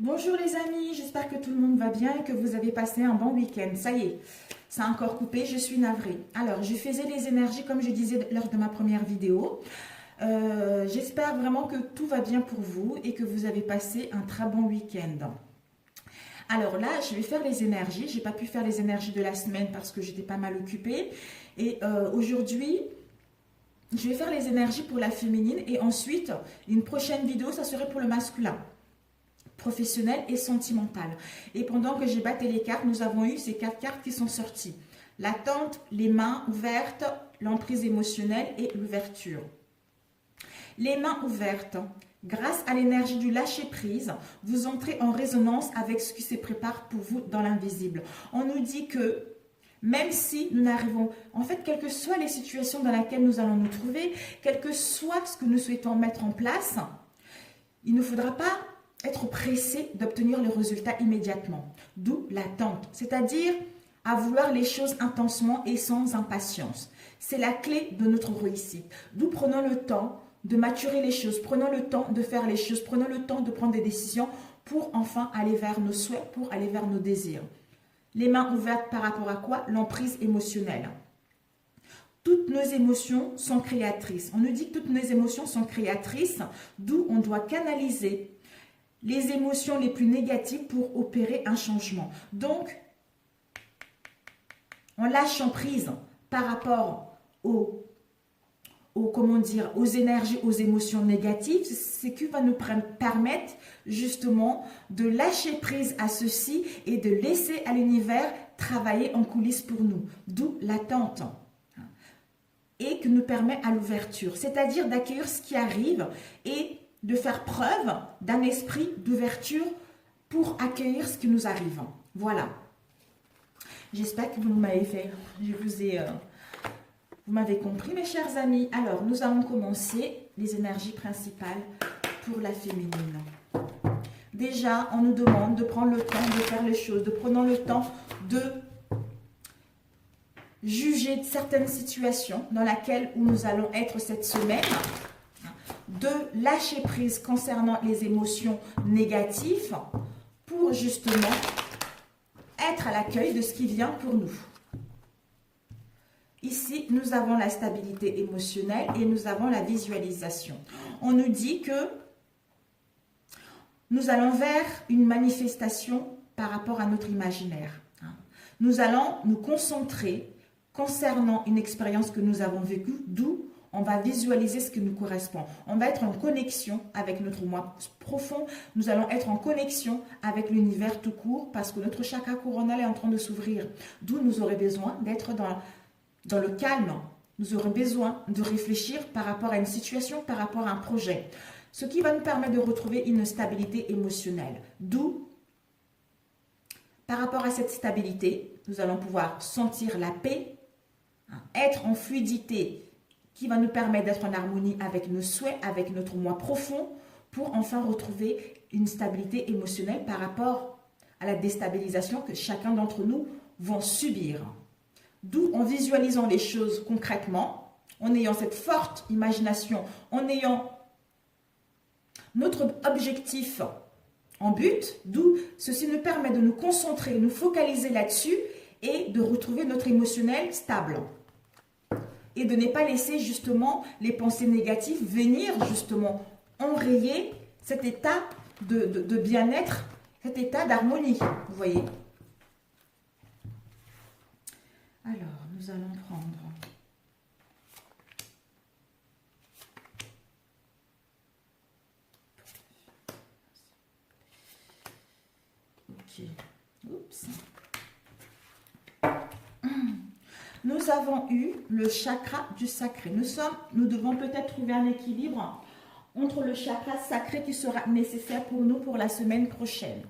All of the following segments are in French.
Bonjour les amis, j'espère que tout le monde va bien et que vous avez passé un bon week-end. Ça y est, ça a encore coupé, je suis navrée. Alors, je faisais les énergies comme je disais lors de ma première vidéo. J'espère vraiment que tout va bien pour vous et que vous avez passé un très bon week-end. Alors là, je vais faire les énergies. Je n'ai pas pu faire les énergies de la semaine parce que j'étais pas mal occupée. Et aujourd'hui, je vais faire les énergies pour la féminine et ensuite, une prochaine vidéo, ça serait pour le masculin, professionnel et sentimental. Et pendant que j'ai battu les cartes, nous avons eu ces 4 cartes qui sont sorties. L'attente, les mains ouvertes, l'emprise émotionnelle et l'ouverture. Les mains ouvertes. Grâce à l'énergie du lâcher-prise, vous entrez en résonance avec ce qui se prépare pour vous dans l'invisible. On nous dit que même si nous n'arrivons, en fait, quelles que soient les situations dans lesquelles nous allons nous trouver, quel que soit ce que nous souhaitons mettre en place, il ne faudra pas être pressé d'obtenir le résultat immédiatement. D'où l'attente, c'est-à-dire à vouloir les choses intensement et sans impatience. C'est la clé de notre réussite. D'où prenons le temps de maturer les choses, prenons le temps de faire les choses, prenons le temps de prendre des décisions pour enfin aller vers nos souhaits, pour aller vers nos désirs. Les mains ouvertes par rapport à quoi? L'emprise émotionnelle. Toutes nos émotions sont créatrices. On nous dit que toutes nos émotions sont créatrices, d'où on doit canaliser les émotions les plus négatives pour opérer un changement. Donc, en lâchant prise par rapport aux énergies, aux émotions négatives, c'est qui va nous permettre justement de lâcher prise à ceci et de laisser à l'univers travailler en coulisses pour nous. D'où l'attente. Et que nous permet à l'ouverture, c'est-à-dire d'accueillir ce qui arrive et de faire preuve d'un esprit d'ouverture pour accueillir ce qui nous arrive. Voilà. J'espère que vous m'avez fait, vous m'avez compris mes chers amis. Alors, nous allons commencer les énergies principales pour la féminine. Déjà, on nous demande de prendre le temps de faire les choses, de prendre le temps de juger de certaines situations dans lesquelles nous allons être cette semaine, de lâcher prise concernant les émotions négatives pour justement être à l'accueil de ce qui vient pour nous. Ici, nous avons la stabilité émotionnelle et nous avons la visualisation. On nous dit que nous allons vers une manifestation par rapport à notre imaginaire. Nous allons nous concentrer concernant une expérience que nous avons vécue, d'où on va visualiser ce qui nous correspond. On va être en connexion avec notre moi profond. Nous allons être en connexion avec l'univers tout court parce que notre chakra coronal est en train de s'ouvrir. D'où nous aurons besoin d'être dans le calme. Nous aurons besoin de réfléchir par rapport à une situation, par rapport à un projet. Ce qui va nous permettre de retrouver une stabilité émotionnelle. D'où, par rapport à cette stabilité, nous allons pouvoir sentir la paix, être en fluidité qui va nous permettre d'être en harmonie avec nos souhaits, avec notre moi profond, pour enfin retrouver une stabilité émotionnelle par rapport à la déstabilisation que chacun d'entre nous va subir. D'où en visualisant les choses concrètement, en ayant cette forte imagination, en ayant notre objectif en but, d'où ceci nous permet de nous concentrer, nous focaliser là-dessus et de retrouver notre émotionnel stable. Et de ne pas laisser justement les pensées négatives venir justement enrayer cet état de bien-être, cet état d'harmonie, vous voyez. Alors, nous allons prendre ok, oups. Nous avons eu le chakra du sacré. Nous devons peut-être trouver un équilibre entre le chakra sacré qui sera nécessaire pour nous pour la semaine prochaine.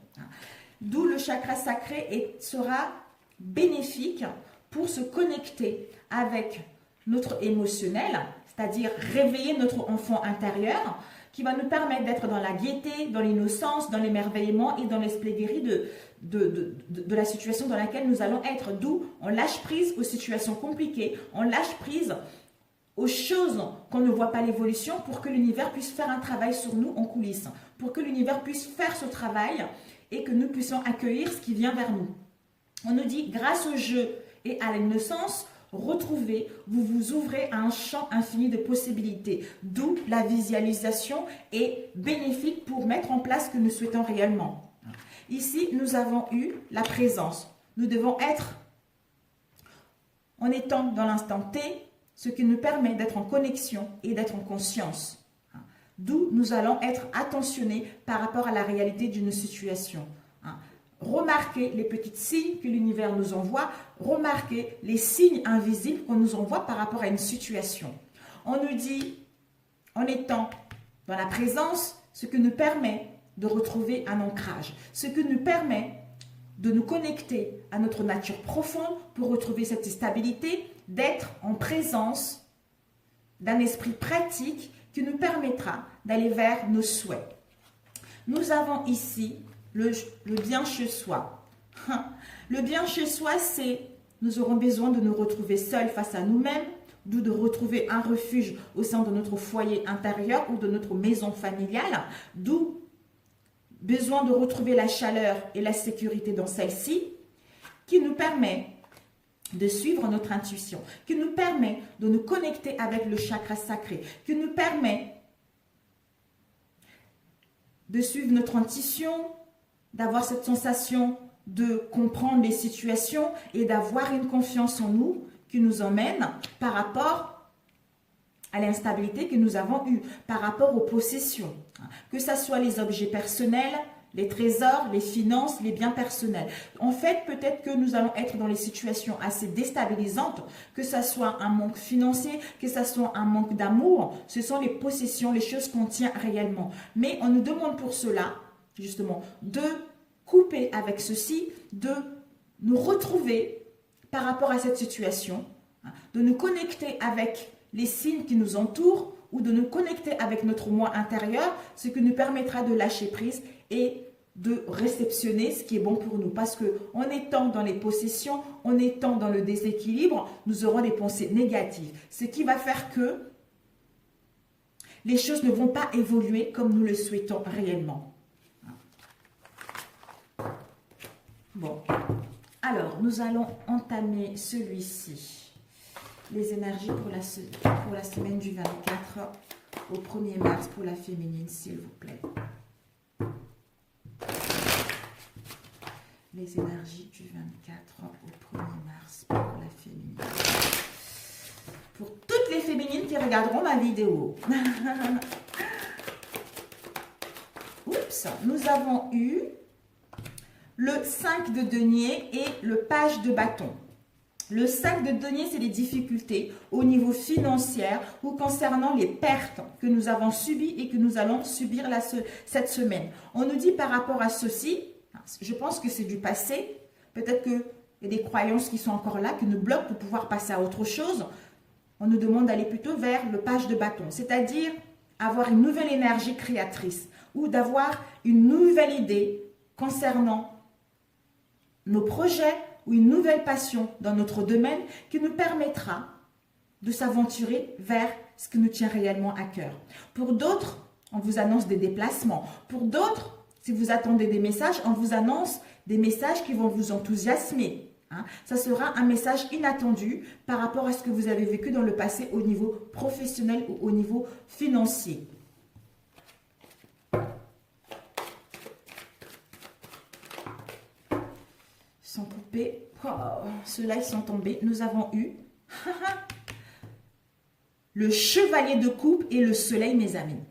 D'où le chakra sacré sera bénéfique pour se connecter avec notre émotionnel, c'est-à-dire réveiller notre enfant intérieur, qui va nous permettre d'être dans la gaieté, dans l'innocence, dans l'émerveillement et dans l'esprit guéri de la situation dans laquelle nous allons être. D'où on lâche prise aux situations compliquées, on lâche prise aux choses qu'on ne voit pas l'évolution pour que l'univers puisse faire un travail sur nous en coulisses, pour que l'univers puisse faire ce travail et que nous puissions accueillir ce qui vient vers nous. On nous dit, grâce au jeu et à l'innocence, retrouvez, vous vous ouvrez à un champ infini de possibilités, d'où la visualisation est bénéfique pour mettre en place ce que nous souhaitons réellement. Ici, nous avons eu la présence. Nous devons être, en étant dans l'instant T, ce qui nous permet d'être en connexion et d'être en conscience. D'où nous allons être attentionnés par rapport à la réalité d'une situation. Remarquez les petits signes que l'univers nous envoie, remarquez les signes invisibles qu'on nous envoie par rapport à une situation. On nous dit, en étant dans la présence, ce qui nous permet de retrouver un ancrage, ce qui nous permet de nous connecter à notre nature profonde pour retrouver cette stabilité, d'être en présence d'un esprit pratique qui nous permettra d'aller vers nos souhaits. Nous avons ici le bien chez soi. Le bien chez soi, c'est nous aurons besoin de nous retrouver seuls face à nous-mêmes, d'où de retrouver un refuge au sein de notre foyer intérieur ou de notre maison familiale, d'où besoin de retrouver la chaleur et la sécurité dans celle-ci, qui nous permet de suivre notre intuition, qui nous permet de nous connecter avec le chakra sacré, qui nous permet de suivre notre intuition, d'avoir cette sensation de comprendre les situations et d'avoir une confiance en nous qui nous emmène par rapport à l'instabilité que nous avons eue, par rapport aux possessions, que ce soit les objets personnels, les trésors, les finances, les biens personnels. En fait, peut-être que nous allons être dans les situations assez déstabilisantes, que ce soit un manque financier, que ce soit un manque d'amour. Ce sont les possessions, les choses qu'on tient réellement. Mais on nous demande pour cela, justement, de couper avec ceci, de nous retrouver par rapport à cette situation, de nous connecter avec les signes qui nous entourent ou de nous connecter avec notre moi intérieur, ce qui nous permettra de lâcher prise et de réceptionner ce qui est bon pour nous. Parce qu'en étant dans les possessions, en étant dans le déséquilibre, nous aurons des pensées négatives. Ce qui va faire que les choses ne vont pas évoluer comme nous le souhaitons réellement. Bon, alors nous allons entamer celui-ci. Les énergies pour la semaine du 24 au 1er mars pour la féminine, s'il vous plaît. Les énergies du 24 au 1er mars pour la féminine. Pour toutes les féminines qui regarderont ma vidéo. Oups, nous avons eu le 5 de denier et le page de bâton. Le 5 de denier, c'est les difficultés au niveau financier ou concernant les pertes que nous avons subies et que nous allons subir cette semaine. On nous dit par rapport à ceci, je pense que c'est du passé, peut-être qu'il y a des croyances qui sont encore là, qui nous bloquent pour pouvoir passer à autre chose. On nous demande d'aller plutôt vers le page de bâton, c'est-à-dire avoir une nouvelle énergie créatrice ou d'avoir une nouvelle idée concernant nos projets ou une nouvelle passion dans notre domaine qui nous permettra de s'aventurer vers ce qui nous tient réellement à cœur. Pour d'autres, on vous annonce des déplacements. Pour d'autres, si vous attendez des messages, on vous annonce des messages qui vont vous enthousiasmer. Ça sera un message inattendu par rapport à ce que vous avez vécu dans le passé au niveau professionnel ou au niveau financier. Sont coupés. Oh, ceux-là, ils sont tombés. Nous avons eu le chevalier de coupe et le soleil, mes amis.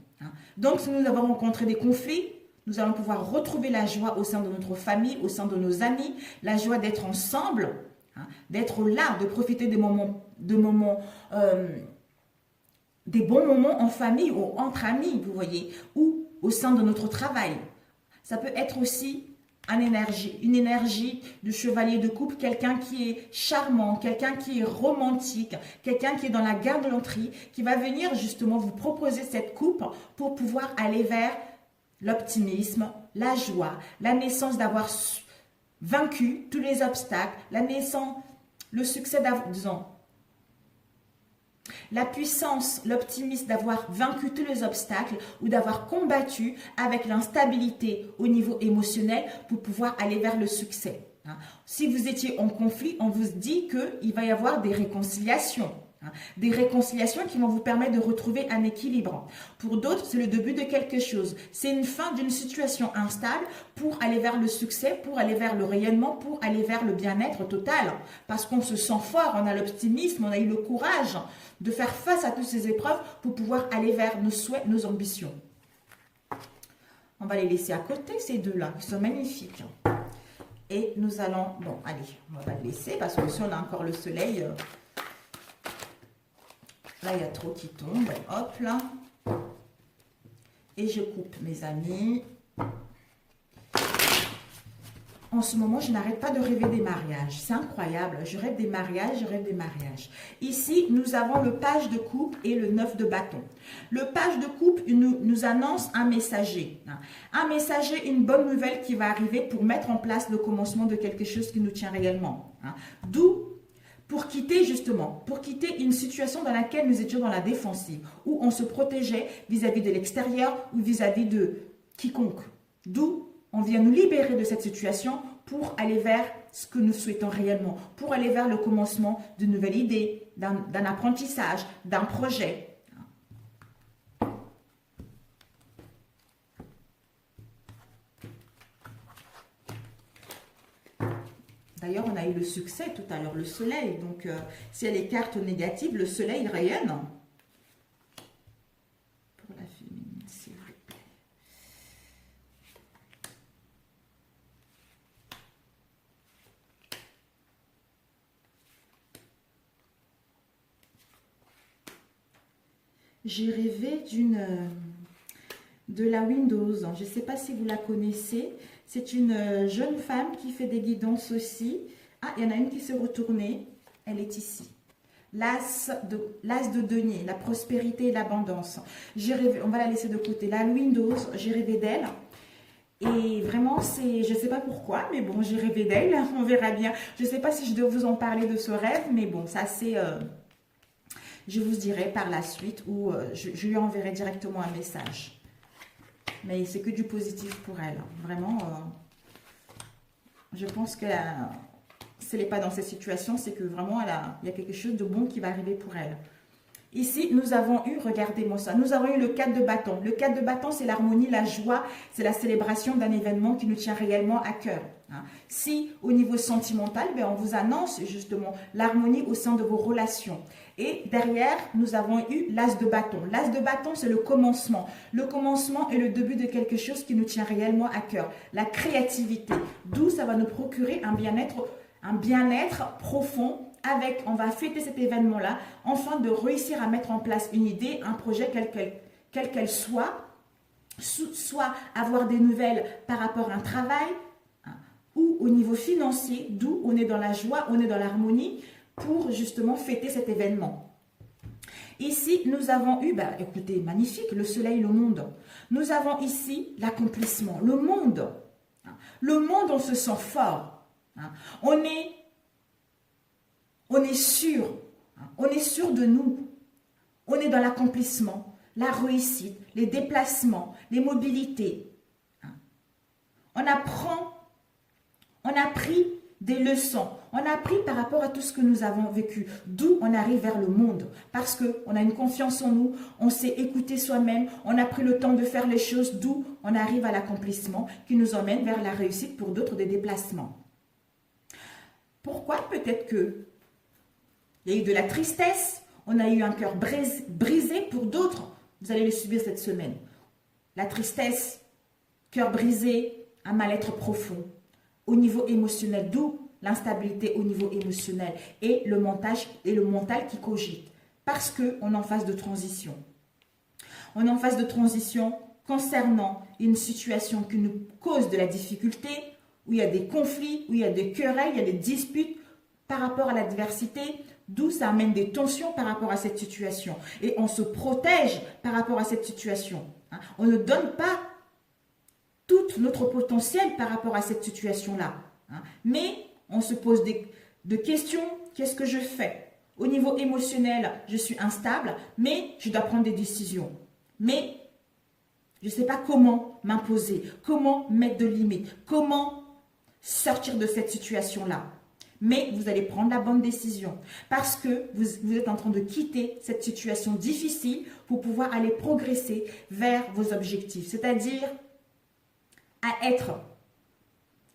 Donc, si nous avons rencontré des conflits, nous allons pouvoir retrouver la joie au sein de notre famille, au sein de nos amis, la joie d'être ensemble, d'être là, de profiter des des bons moments en famille ou entre amis, vous voyez, ou au sein de notre travail. Ça peut être aussi une énergie de chevalier de coupe, quelqu'un qui est charmant, quelqu'un qui est romantique, quelqu'un qui est dans la galanterie, qui va venir justement vous proposer cette coupe pour pouvoir aller vers l'optimisme, la joie, la naissance d'avoir vaincu tous les obstacles, la naissance, le succès La puissance, l'optimisme d'avoir vaincu tous les obstacles ou d'avoir combattu avec l'instabilité au niveau émotionnel pour pouvoir aller vers le succès. Si vous étiez en conflit, on vous dit qu'il va y avoir des réconciliations. Des réconciliations qui vont vous permettre de retrouver un équilibre. Pour d'autres, c'est le début de quelque chose. C'est une fin d'une situation instable pour aller vers le succès, pour aller vers le rayonnement, pour aller vers le bien-être total. Parce qu'on se sent fort, on a l'optimisme, on a eu le courage de faire face à toutes ces épreuves pour pouvoir aller vers nos souhaits, nos ambitions. On va les laisser à côté, ces deux-là, qui sont magnifiques. Et nous allons... Bon, allez, on va le laisser parce que si on a encore le soleil... Là, il y a trop qui tombe. Hop, là. Et je coupe, mes amis. En ce moment, je n'arrête pas de rêver des mariages. C'est incroyable. Je rêve des mariages, je rêve des mariages. Ici, nous avons le page de coupe et le 9 de bâton. Le page de coupe nous annonce un messager. Un messager, une bonne nouvelle qui va arriver pour mettre en place le commencement de quelque chose qui nous tient réellement. D'où pour quitter justement, pour quitter une situation dans laquelle nous étions dans la défensive, où on se protégeait vis-à-vis de l'extérieur ou vis-à-vis de quiconque. D'où on vient nous libérer de cette situation pour aller vers ce que nous souhaitons réellement, pour aller vers le commencement d'une nouvelle idée, d'un apprentissage, d'un projet. D'ailleurs, on a eu le succès tout à l'heure, le soleil. Donc, si elle est carte négative, le soleil rayonne. Pour la féminine, s'il vous plaît. J'ai rêvé de la Windows. Je ne sais pas si vous la connaissez. C'est une jeune femme qui fait des guidances aussi. Ah, il y en a une qui s'est retournée. Elle est ici. L'as de denier, la prospérité et l'abondance. J'ai rêvé, on va la laisser de côté. La Windows, j'ai rêvé d'elle. Et vraiment, c'est, je ne sais pas pourquoi, mais bon, j'ai rêvé d'elle. On verra bien. Je ne sais pas si je dois vous en parler de ce rêve, mais bon, ça c'est... je vous dirai par la suite ou je lui enverrai directement un message. Mais c'est que du positif pour elle. Vraiment, je pense que si elle n'est pas dans cette situation, c'est que vraiment, il y a quelque chose de bon qui va arriver pour elle. Ici, nous avons eu, regardez-moi ça, nous avons eu le 4 de bâton. Le 4 de bâton, c'est l'harmonie, la joie, c'est la célébration d'un événement qui nous tient réellement à cœur. Si, au niveau sentimental, on vous annonce justement l'harmonie au sein de vos relations. Et derrière, nous avons eu l'as de bâton. L'as de bâton, c'est le commencement. Le commencement est le début de quelque chose qui nous tient réellement à cœur. La créativité, d'où ça va nous procurer un bien-être profond. Avec, on va fêter cet événement-là, afin de réussir à mettre en place une idée, un projet, quelle qu'elle soit avoir des nouvelles par rapport à un travail, ou au niveau financier, d'où on est dans la joie, on est dans l'harmonie, pour justement fêter cet événement. Ici, nous avons eu, écoutez, magnifique, le soleil, le monde. Nous avons ici l'accomplissement, le monde. Le monde, on se sent fort. On est sûr de nous. On est dans l'accomplissement, la réussite, les déplacements, les mobilités. On a pris des leçons. On a appris par rapport à tout ce que nous avons vécu. D'où on arrive vers le monde. Parce qu'on a une confiance en nous, on s'est écouté soi-même, on a pris le temps de faire les choses, d'où on arrive à l'accomplissement qui nous emmène vers la réussite pour d'autres des déplacements. Pourquoi? Peut-être que il y a eu de la tristesse, on a eu un cœur brisé pour d'autres. Vous allez le subir cette semaine. La tristesse, cœur brisé, un mal-être profond au niveau émotionnel, d'où l'instabilité au niveau émotionnel et le mental qui cogite. Parce qu'on est en phase de transition. On est en phase de transition concernant une situation qui nous cause de la difficulté, où il y a des conflits, où il y a des querelles, il y a des disputes par rapport à l'adversité, d'où ça amène des tensions par rapport à cette situation. Et on se protège par rapport à cette situation. On ne donne pas tout notre potentiel par rapport à cette situation-là. Mais on se pose des questions, qu'est-ce que je fais? Au niveau émotionnel, je suis instable, mais je dois prendre des décisions. Mais je ne sais pas comment m'imposer, comment mettre de limites, comment sortir de cette situation-là. Mais vous allez prendre la bonne décision parce que vous êtes en train de quitter cette situation difficile pour pouvoir aller progresser vers vos objectifs. C'est-à-dire à être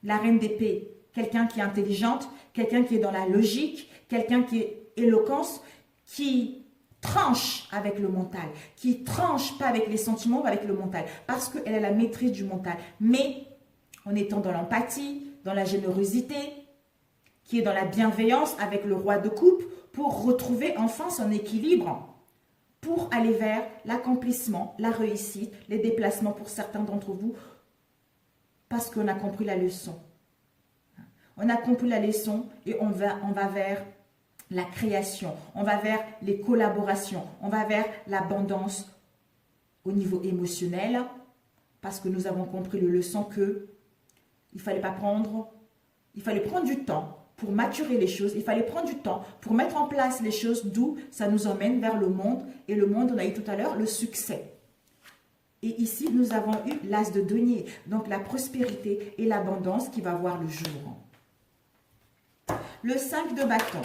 la reine d'épée, quelqu'un qui est intelligente, quelqu'un qui est dans la logique, quelqu'un qui est éloquence, qui tranche avec le mental, qui tranche pas avec les sentiments, mais avec le mental, parce qu'elle a la maîtrise du mental. Mais en étant dans l'empathie, dans la générosité, qui est dans la bienveillance avec le roi de coupe, pour retrouver enfin son équilibre, pour aller vers l'accomplissement, la réussite, les déplacements pour certains d'entre vous, parce qu'on a compris la leçon. On a compris la leçon et on va vers la création, on va vers les collaborations, on va vers l'abondance au niveau émotionnel, parce que nous avons compris la leçon que il fallait prendre du temps pour maturer les choses, il fallait prendre du temps pour mettre en place les choses, d'où ça nous emmène vers le monde, et le monde, on a eu tout à l'heure, le succès. Et ici, nous avons eu l'as de denier, donc la prospérité et l'abondance qui va voir le jour. Le 5 de bâton.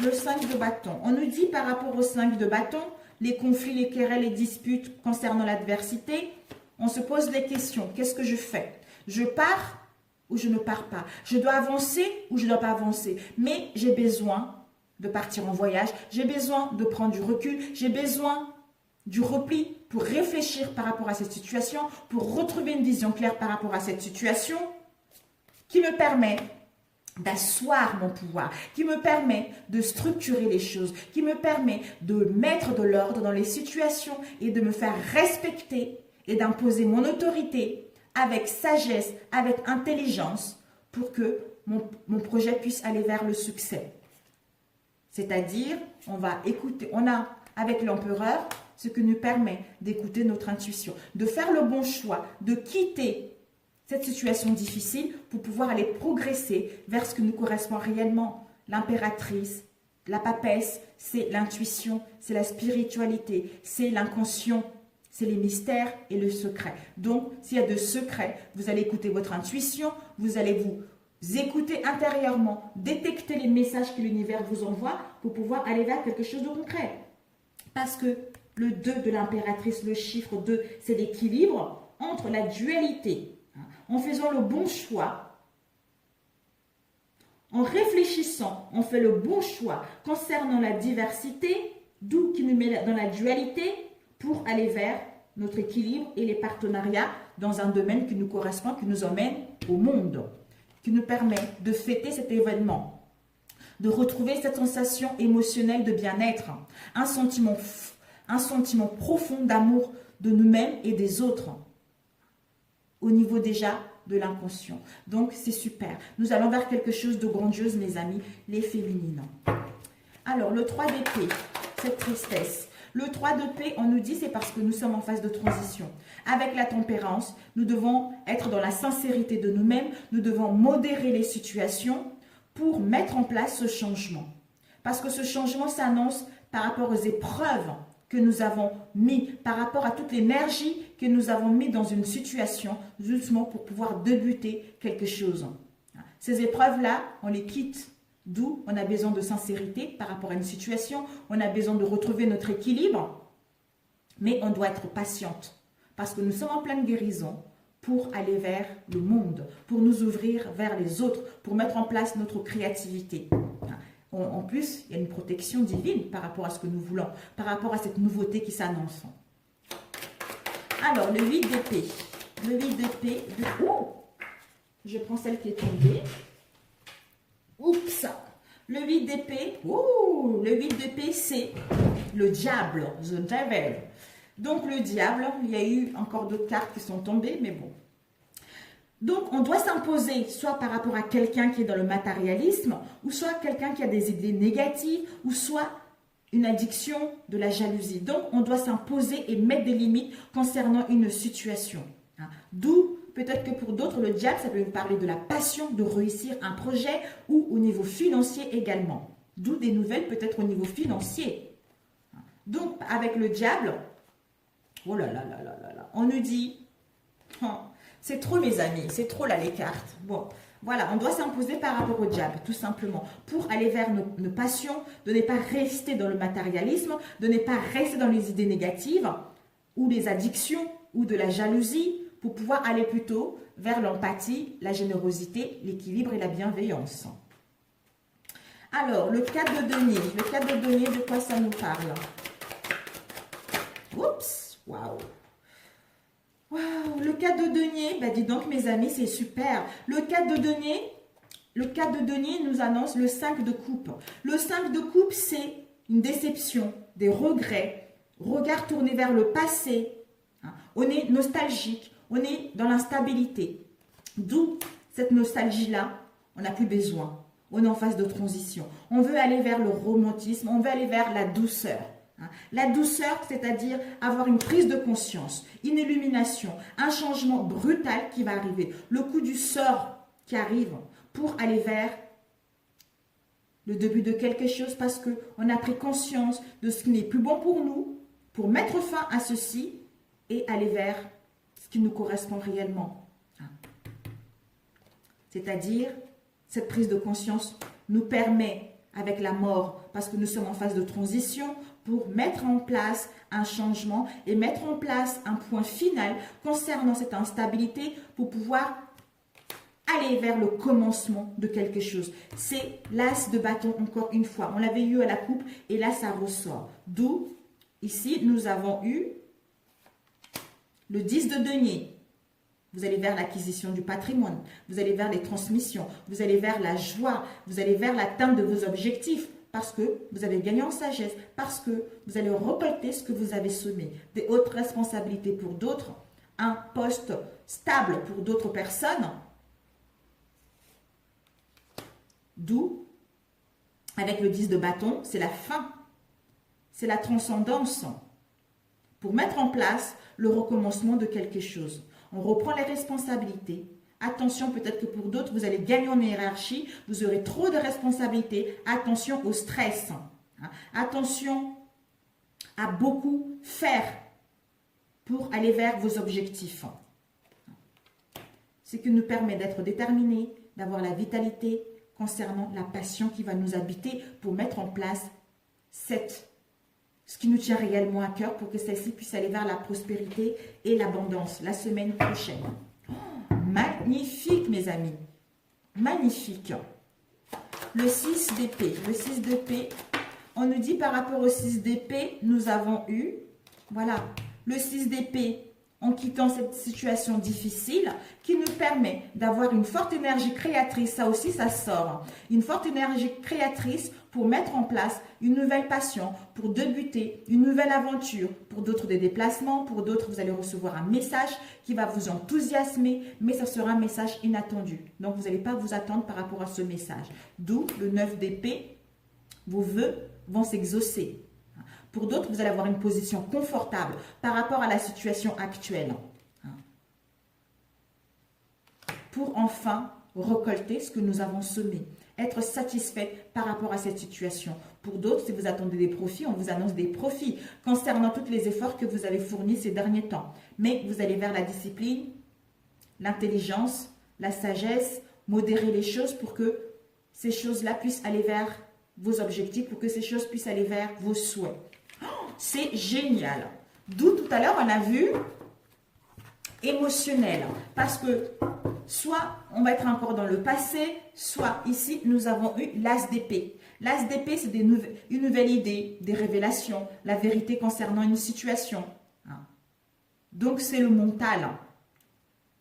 Le 5 de bâton. On nous dit par rapport au 5 de bâton, les conflits, les querelles, les disputes concernant l'adversité, on se pose les questions. Qu'est-ce que je fais? Je pars ou je ne pars pas? Je dois avancer ou je ne dois pas avancer? Mais j'ai besoin de partir en voyage, j'ai besoin de prendre du recul, j'ai besoin du repli pour réfléchir par rapport à cette situation, pour retrouver une vision claire par rapport à cette situation qui me permet d'asseoir mon pouvoir, qui me permet de structurer les choses, qui me permet de mettre de l'ordre dans les situations et de me faire respecter et d'imposer mon autorité avec sagesse, avec intelligence pour que mon projet puisse aller vers le succès. C'est-à-dire, on va écouter, on a avec l'empereur ce qui nous permet d'écouter notre intuition, de faire le bon choix, de quitter cette situation difficile pour pouvoir aller progresser vers ce qui nous correspond réellement. L'impératrice, la papesse, c'est l'intuition, c'est la spiritualité, c'est l'inconscient, c'est les mystères et le secret. Donc, s'il y a de secrets, vous allez écouter votre intuition, vous allez vous écouter intérieurement, détecter les messages que l'univers vous envoie pour pouvoir aller vers quelque chose de concret. Parce que le 2 de l'impératrice, le chiffre 2, c'est l'équilibre entre la dualité. En faisant le bon choix, en réfléchissant, on fait le bon choix concernant la diversité, d'où qui nous met dans la dualité pour aller vers notre équilibre et les partenariats dans un domaine qui nous correspond, qui nous emmène au monde, qui nous permet de fêter cet événement, de retrouver cette sensation émotionnelle de bien-être, un sentiment profond d'amour de nous-mêmes et des autres, au niveau déjà de l'inconscient. Donc, c'est super. Nous allons vers quelque chose de grandiose, mes amis, les féminines. Alors, le 3 d'épée, cette tristesse. Le 3 d'épée, on nous dit, c'est parce que nous sommes en phase de transition. Avec la tempérance, nous devons être dans la sincérité de nous-mêmes. Nous devons modérer les situations pour mettre en place ce changement. Parce que ce changement s'annonce par rapport aux épreuves que nous avons mis, par rapport à toute l'énergie que nous avons mis dans une situation, justement pour pouvoir débuter quelque chose. Ces épreuves-là, on les quitte. D'où on a besoin de sincérité par rapport à une situation, on a besoin de retrouver notre équilibre, mais on doit être patiente parce que nous sommes en pleine guérison pour aller vers le monde, pour nous ouvrir vers les autres, pour mettre en place notre créativité. En plus, il y a une protection divine par rapport à ce que nous voulons, par rapport à cette nouveauté qui s'annonce. Alors, le 8 d'épée. Le 8 d'épée. Je prends celle qui est tombée. Oups! Le 8 d'épée. Le 8 d'épée, c'est le diable. The devil. Donc, le diable, il y a eu encore d'autres cartes qui sont tombées, mais bon. Donc, on doit s'imposer soit par rapport à quelqu'un qui est dans le matérialisme, ou soit quelqu'un qui a des idées négatives, ou soit une addiction de la jalousie. Donc, on doit s'imposer et mettre des limites concernant une situation. D'où, peut-être que pour d'autres, le diable, ça peut nous parler de la passion de réussir un projet ou au niveau financier également. D'où des nouvelles peut-être au niveau financier. Donc, avec le diable, oh là là là là là là, on nous dit, oh, c'est trop mes amis, c'est trop là les cartes. Bon, voilà, on doit s'imposer par rapport au diable, tout simplement, pour aller vers nos passions, de ne pas rester dans le matérialisme, de ne pas rester dans les idées négatives, ou les addictions, ou de la jalousie, pour pouvoir aller plutôt vers l'empathie, la générosité, l'équilibre et la bienveillance. Alors, le 4 de denier. Le 4 de denier, de quoi ça nous parle? Oups, waouh. Waouh, le 4 de denier, bah dis donc mes amis, c'est super. Le 4 de denier nous annonce le 5 de coupe. Le 5 de coupe, c'est une déception, des regrets, regard tourné vers le passé. On est nostalgique, on est dans l'instabilité. D'où cette nostalgie-là, on n'a plus besoin. On est en phase de transition. On veut aller vers le romantisme, on veut aller vers la douceur. La douceur, c'est-à-dire avoir une prise de conscience, une illumination, un changement brutal qui va arriver. Le coup du sort qui arrive pour aller vers le début de quelque chose parce qu'on a pris conscience de ce qui n'est plus bon pour nous, pour mettre fin à ceci et aller vers ce qui nous correspond réellement. C'est-à-dire, cette prise de conscience nous permet, avec la mort, parce que nous sommes en phase de transition, pour mettre en place un changement et mettre en place un point final concernant cette instabilité pour pouvoir aller vers le commencement de quelque chose. C'est l'as de bâton, encore une fois. On l'avait eu à la coupe et là, ça ressort. D'où, ici, nous avons eu le 10 de denier. Vous allez vers l'acquisition du patrimoine, vous allez vers les transmissions, vous allez vers la joie, vous allez vers l'atteinte de vos objectifs parce que vous avez gagné en sagesse, parce que vous allez récolter ce que vous avez semé. Des hautes responsabilités pour d'autres, un poste stable pour d'autres personnes. D'où, avec le 10 de bâton, c'est la fin, c'est la transcendance pour mettre en place le recommencement de quelque chose. On reprend les responsabilités. Attention, peut-être que pour d'autres, vous allez gagner en hiérarchie, vous aurez trop de responsabilités. Attention au stress. Attention à beaucoup faire pour aller vers vos objectifs. Ce qui nous permet d'être déterminés, d'avoir la vitalité concernant la passion qui va nous habiter pour mettre en place ce qui nous tient réellement à cœur pour que celle-ci puisse aller vers la prospérité et l'abondance la semaine prochaine. Oh, magnifique, mes amis. Magnifique. Le 6 d'épée. Le 6 d'épée, on nous dit par rapport au 6 d'épée, nous avons eu, voilà, le 6 d'épée en quittant cette situation difficile qui nous permet d'avoir une forte énergie créatrice. Ça aussi, ça sort. Une forte énergie créatrice pour mettre en place une nouvelle passion, pour débuter une nouvelle aventure. Pour d'autres, des déplacements. Pour d'autres, vous allez recevoir un message qui va vous enthousiasmer, mais ça sera un message inattendu. Donc, vous n'allez pas vous attendre par rapport à ce message. D'où le 9 d'épée, vos vœux vont s'exaucer. Pour d'autres, vous allez avoir une position confortable par rapport à la situation actuelle. Pour enfin récolter ce que nous avons semé. Être satisfait par rapport à cette situation. Pour d'autres, si vous attendez des profits, on vous annonce des profits concernant tous les efforts que vous avez fournis ces derniers temps. Mais vous allez vers la discipline, l'intelligence, la sagesse, modérer les choses pour que ces choses-là puissent aller vers vos objectifs, pour que ces choses puissent aller vers vos souhaits. C'est génial. D'où tout à l'heure, on a vu émotionnel. Parce que soit on va être encore dans le passé, soit ici, nous avons eu l'as d'épée. L'as d'épée, c'est une nouvelle idée, des révélations, la vérité concernant une situation. Donc, c'est le mental.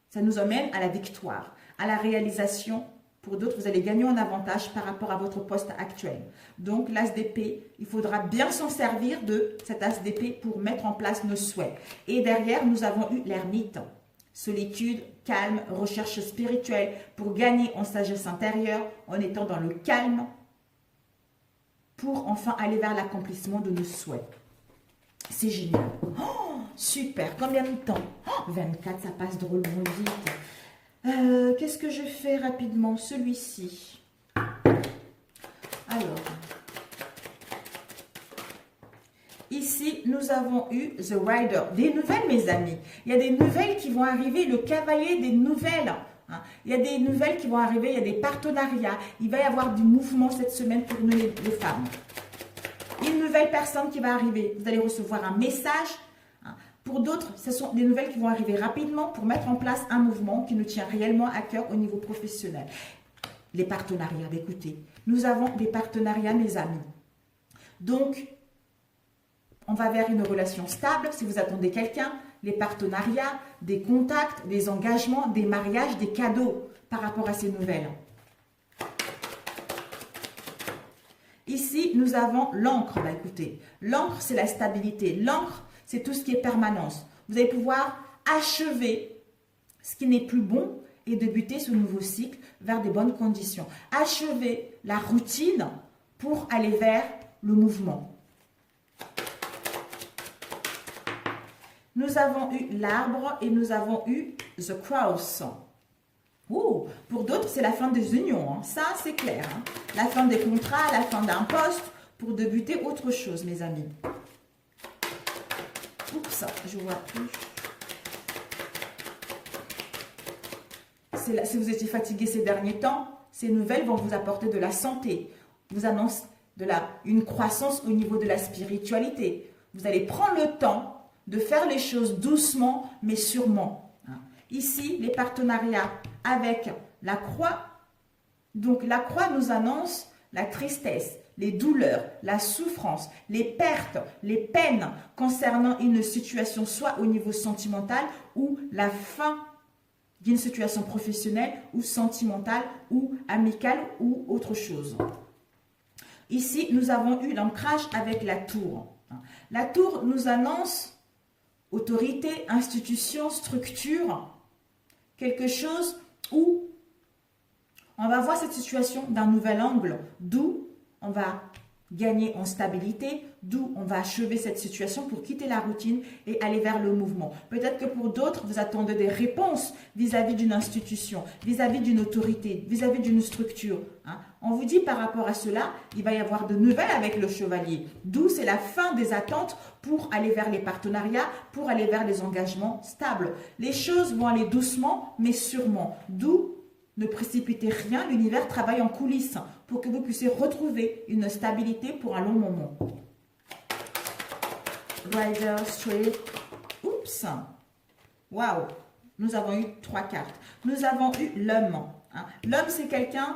Ça nous emmène à la victoire, à la réalisation. Pour d'autres, vous allez gagner en avantage par rapport à votre poste actuel. Donc, l'as d'épée, il faudra bien s'en servir de cet as d'épée pour mettre en place nos souhaits. Et derrière, nous avons eu l'ermite. Solitude, calme, recherche spirituelle pour gagner en sagesse intérieure en étant dans le calme pour enfin aller vers l'accomplissement de nos souhaits. C'est génial. Oh, super. Combien de temps? 24, ça passe drôlement vite. Qu'est-ce que je fais rapidement? Celui-ci. Alors, nous avons eu The Rider. Des nouvelles, mes amis. Il y a des nouvelles qui vont arriver, le cavalier des nouvelles. Hein. Il y a des nouvelles qui vont arriver, il y a des partenariats. Il va y avoir du mouvement cette semaine pour nous les femmes. Une nouvelle personne qui va arriver. Vous allez recevoir un message. Hein. Pour d'autres, ce sont des nouvelles qui vont arriver rapidement pour mettre en place un mouvement qui nous tient réellement à cœur au niveau professionnel. Les partenariats, écoutez, nous avons des partenariats, mes amis. Donc, on va vers une relation stable. Si vous attendez quelqu'un, les partenariats, des contacts, des engagements, des mariages, des cadeaux par rapport à ces nouvelles. Ici, nous avons l'encre. Bah, écoutez, l'encre, c'est la stabilité. L'encre, c'est tout ce qui est permanence. Vous allez pouvoir achever ce qui n'est plus bon et débuter ce nouveau cycle vers des bonnes conditions. Achever la routine pour aller vers le mouvement. Nous avons eu l'arbre et nous avons eu the cross. Ouh, pour d'autres, c'est la fin des unions. Hein. Ça, c'est clair. Hein. La fin des contrats, la fin d'un poste pour débuter autre chose, mes amis. Oups, je vois plus. Si vous étiez fatigué ces derniers temps, ces nouvelles vont vous apporter de la santé. Vous annoncent une croissance au niveau de la spiritualité. Vous allez prendre le temps de faire les choses doucement, mais sûrement. Ici, les partenariats avec la croix. Donc, la croix nous annonce la tristesse, les douleurs, la souffrance, les pertes, les peines concernant une situation, soit au niveau sentimental ou la fin d'une situation professionnelle ou sentimentale ou amicale ou autre chose. Ici, nous avons eu l'ancrage avec la tour. La tour nous annonce autorité, institution, structure, quelque chose où on va voir cette situation d'un nouvel angle, d'où on va gagner en stabilité, d'où on va achever cette situation pour quitter la routine et aller vers le mouvement. Peut-être que pour d'autres, vous attendez des réponses vis-à-vis d'une institution, vis-à-vis d'une autorité, vis-à-vis d'une structure. Hein. On vous dit par rapport à cela, il va y avoir de nouvelles avec le chevalier. D'où c'est la fin des attentes pour aller vers les partenariats, pour aller vers les engagements stables. Les choses vont aller doucement, mais sûrement. D'où ne précipitez rien, l'univers travaille en coulisses pour que vous puissiez retrouver une stabilité pour un long moment. Rider, Straight. Oups. Waouh. Nous avons eu 3 cartes. Nous avons eu l'homme. Hein. L'homme, c'est quelqu'un...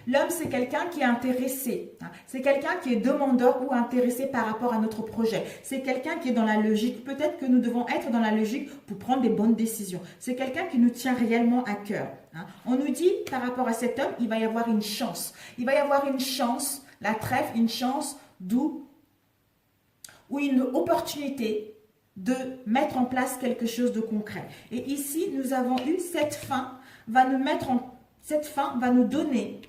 L'homme, c'est quelqu'un qui est intéressé. Hein. C'est quelqu'un qui est demandeur ou intéressé par rapport à notre projet. C'est quelqu'un qui est dans la logique. Peut-être que nous devons être dans la logique pour prendre des bonnes décisions. C'est quelqu'un qui nous tient réellement à cœur. Hein. On nous dit, par rapport à cet homme, il va y avoir une chance. Il va y avoir une chance, la trèfle, une chance ou une opportunité de mettre en place quelque chose de concret. Et ici, nous avons eu cette fin Cette fin va nous donner,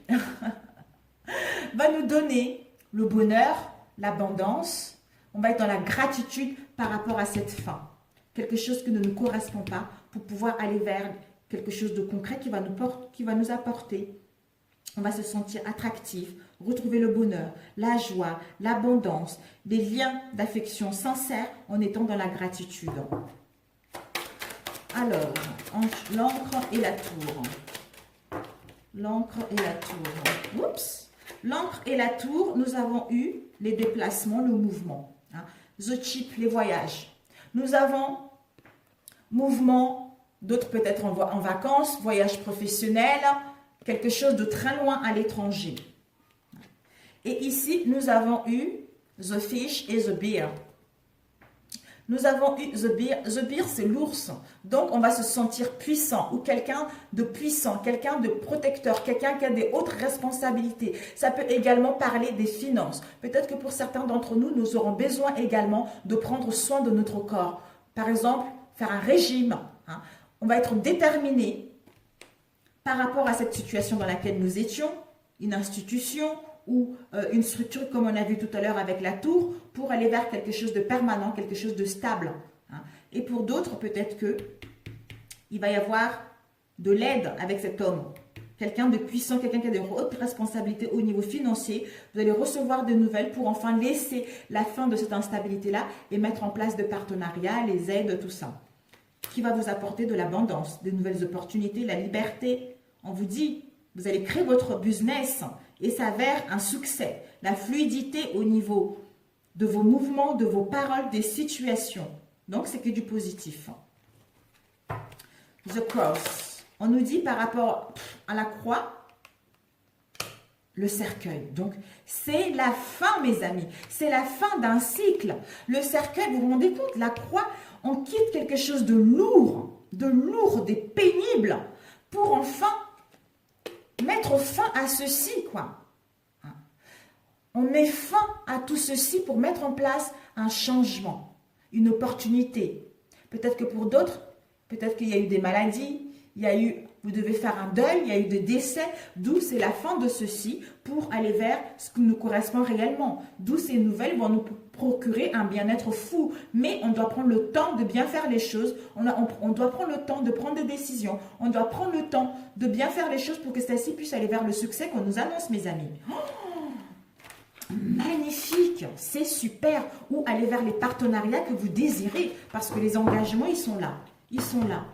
le bonheur, l'abondance. On va être dans la gratitude par rapport à cette fin. Quelque chose qui ne nous correspond pas pour pouvoir aller vers quelque chose de concret qui va nous apporter. On va se sentir attractif, retrouver le bonheur, la joie, l'abondance, des liens d'affection sincères en étant dans la gratitude. Alors, l'encre et la tour. L'encre et la tour. Oups. L'encre et la tour, nous avons eu les déplacements, le mouvement. Hein. The Chip, les voyages. Nous avons mouvement, d'autres peut-être en vacances, voyage professionnel, quelque chose de très loin à l'étranger. Et ici, nous avons eu The Fish et The Bear. Nous avons eu The Bear. The Bear, c'est l'ours. Donc, on va se sentir puissant ou quelqu'un de puissant, quelqu'un de protecteur, quelqu'un qui a des hautes responsabilités. Ça peut également parler des finances. Peut-être que pour certains d'entre nous, nous aurons besoin également de prendre soin de notre corps. Par exemple, faire un régime. Hein. On va être déterminé par rapport à cette situation dans laquelle nous étions, une institution ou une structure comme on a vu tout à l'heure avec la tour, pour aller vers quelque chose de permanent, quelque chose de stable. Hein. Et pour d'autres, peut-être qu'il va y avoir de l'aide avec cet homme. quelqu'un de puissant, quelqu'un qui a de hautes responsabilités au niveau financier. Vous allez recevoir des nouvelles pour enfin laisser la fin de cette instabilité-là et mettre en place de partenariats, les aides, tout ça. Qui va vous apporter de l'abondance, de nouvelles opportunités, la liberté. On vous dit, vous allez créer votre business et ça s'avère un succès. La fluidité au niveau de vos mouvements, de vos paroles, des situations. Donc, c'est que du positif. The Cross. On nous dit par rapport à la croix, le cercueil. Donc, c'est la fin, mes amis. C'est la fin d'un cycle. Le cercueil, vous vous rendez compte, la croix, on quitte quelque chose de lourd, et pénible, pour enfin mettre fin à ceci, quoi. On met fin à tout ceci pour mettre en place un changement, une opportunité. Peut-être que pour d'autres, peut-être qu'il y a eu des maladies, vous devez faire un deuil, il y a eu des décès, d'où c'est la fin de ceci pour aller vers ce qui nous correspond réellement. D'où ces nouvelles vont nous procurer un bien-être fou. Mais on doit prendre le temps de bien faire les choses, on doit prendre le temps de prendre des décisions, on doit prendre le temps de bien faire les choses pour que celle-ci puisse aller vers le succès qu'on nous annonce, mes amis. Magnifique, c'est super. Ou aller vers les partenariats que vous désirez, parce que les engagements, ils sont là. Ils sont là.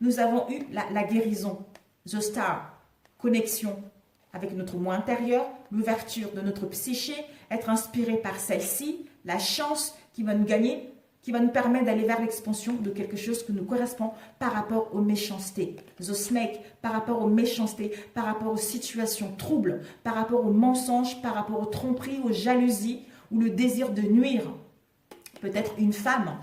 Nous avons eu la guérison, The Star, connexion avec notre moi intérieur, l'ouverture de notre psyché, être inspiré par celle-ci, la chance qui va nous gagner, qui va nous permettre d'aller vers l'expansion de quelque chose qui nous correspond par rapport aux méchancetés. The Snake, par rapport aux méchancetés, par rapport aux situations troubles, par rapport aux mensonges, par rapport aux tromperies, aux jalousies ou le désir de nuire. Peut-être une femme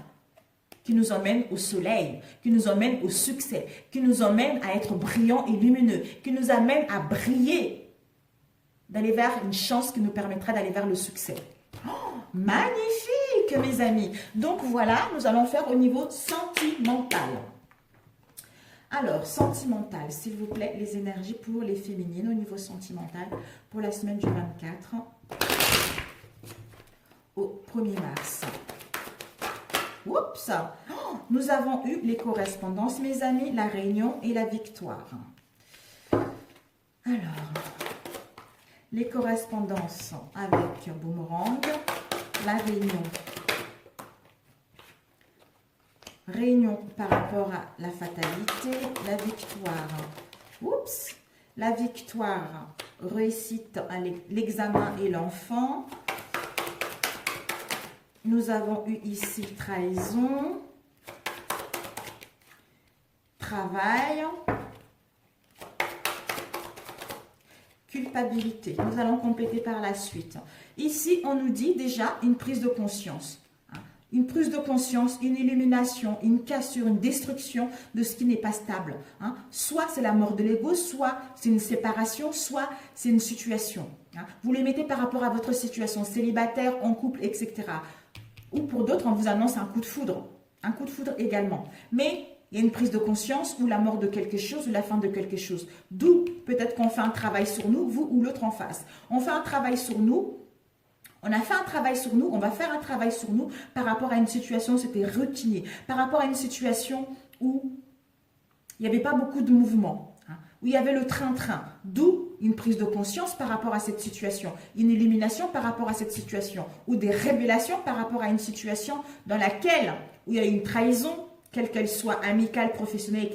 qui nous emmène au soleil, qui nous emmène au succès, qui nous emmène à être brillants et lumineux, qui nous amène à briller, d'aller vers une chance qui nous permettra d'aller vers le succès. Oh, magnifique, mes amis. Donc voilà, nous allons faire au niveau sentimental. Alors, sentimental, s'il vous plaît, les énergies pour les féminines au niveau sentimental pour la semaine du 24 au 1er mars. Oups, oh, nous avons eu les correspondances, mes amis, la réunion et la victoire. Alors, les correspondances avec Boomerang, la réunion. Réunion par rapport à la fatalité, la victoire. Oups, la victoire, réussite à l'examen et l'enfant. Nous avons eu ici trahison, travail, culpabilité. Nous allons compléter par la suite. Ici, on nous dit déjà une prise de conscience. Une prise de conscience, une illumination, une cassure, une destruction de ce qui n'est pas stable. Soit c'est la mort de l'ego, soit c'est une séparation, soit c'est une situation. Vous les mettez par rapport à votre situation célibataire, en couple, etc. Ou pour d'autres, on vous annonce un coup de foudre également. Mais il y a une prise de conscience ou la mort de quelque chose ou la fin de quelque chose. D'où peut-être qu'on fait un travail sur nous, vous ou l'autre en face. On fait un travail sur nous, on a fait un travail sur nous, on va faire un travail sur nous par rapport à une situation où c'était routinier, par rapport à une situation où il n'y avait pas beaucoup de mouvement, où il y avait le train-train. D'où une prise de conscience par rapport à cette situation, une illumination par rapport à cette situation, ou des révélations par rapport à une situation dans laquelle, où il y a une trahison, quelle qu'elle soit amicale, professionnelle,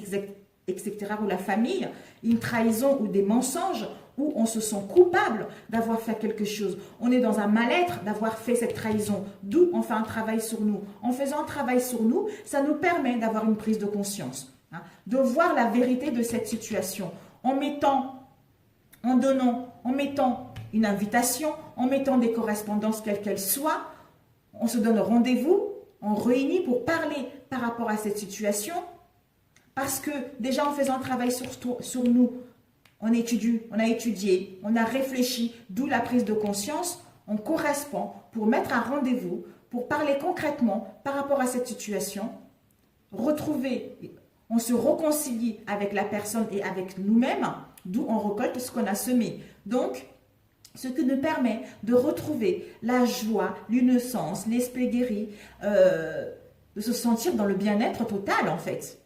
etc., ou la famille, une trahison ou des mensonges, où on se sent coupable d'avoir fait quelque chose. On est dans un mal-être d'avoir fait cette trahison, d'où on fait un travail sur nous. En faisant un travail sur nous, ça nous permet d'avoir une prise de conscience, de voir la vérité de cette situation, en mettant une invitation, en mettant des correspondances quelles qu'elles soient, on se donne rendez-vous, on réunit pour parler par rapport à cette situation, parce que déjà en faisant un travail sur nous, on a étudié, on a réfléchi, d'où la prise de conscience, on correspond pour mettre un rendez-vous, pour parler concrètement par rapport à cette situation, on se réconcilie avec la personne et avec nous-mêmes, d'où on récolte ce qu'on a semé. Donc, ce qui nous permet de retrouver la joie, l'innocence, l'esprit guéri, de se sentir dans le bien-être total en fait.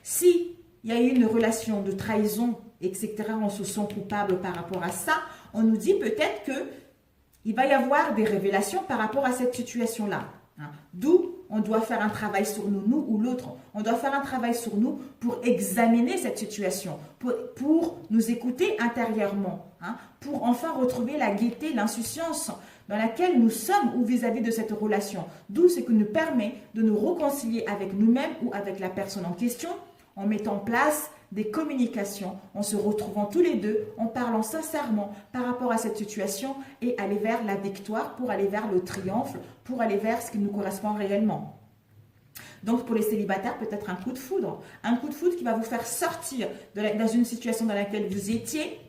Si il y a eu une relation de trahison etc., on se sent coupable par rapport à ça, on nous dit peut-être que il va y avoir des révélations par rapport à cette situation-là. Hein. D'où on doit faire un travail sur nous, nous ou l'autre. On doit faire un travail sur nous pour examiner cette situation, pour nous écouter intérieurement, hein, pour enfin retrouver la gaieté, l'insouciance dans laquelle nous sommes ou vis-à-vis de cette relation. D'où ce qui nous permet de nous réconcilier avec nous-mêmes ou avec la personne en question, en mettant en place des communications, en se retrouvant tous les deux, en parlant sincèrement par rapport à cette situation et aller vers la victoire, pour aller vers le triomphe, pour aller vers ce qui nous correspond réellement. Donc pour les célibataires, peut-être un coup de foudre qui va vous faire sortir dans une situation dans laquelle vous étiez,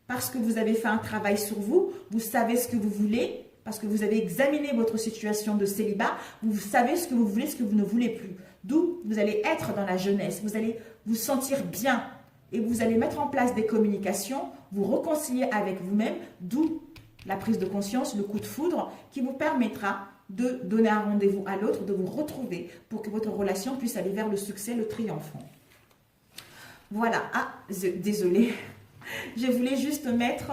parce que vous avez fait un travail sur vous, vous savez ce que vous voulez, parce que vous avez examiné votre situation de célibat, vous savez ce que vous voulez, ce que vous ne voulez plus. D'où vous allez être dans la jeunesse, vous allez vous sentir bien et vous allez mettre en place des communications, vous réconcilier avec vous-même, d'où la prise de conscience, le coup de foudre qui vous permettra de donner un rendez-vous à l'autre, de vous retrouver pour que votre relation puisse aller vers le succès, le triomphe. Voilà, désolée, je voulais juste mettre,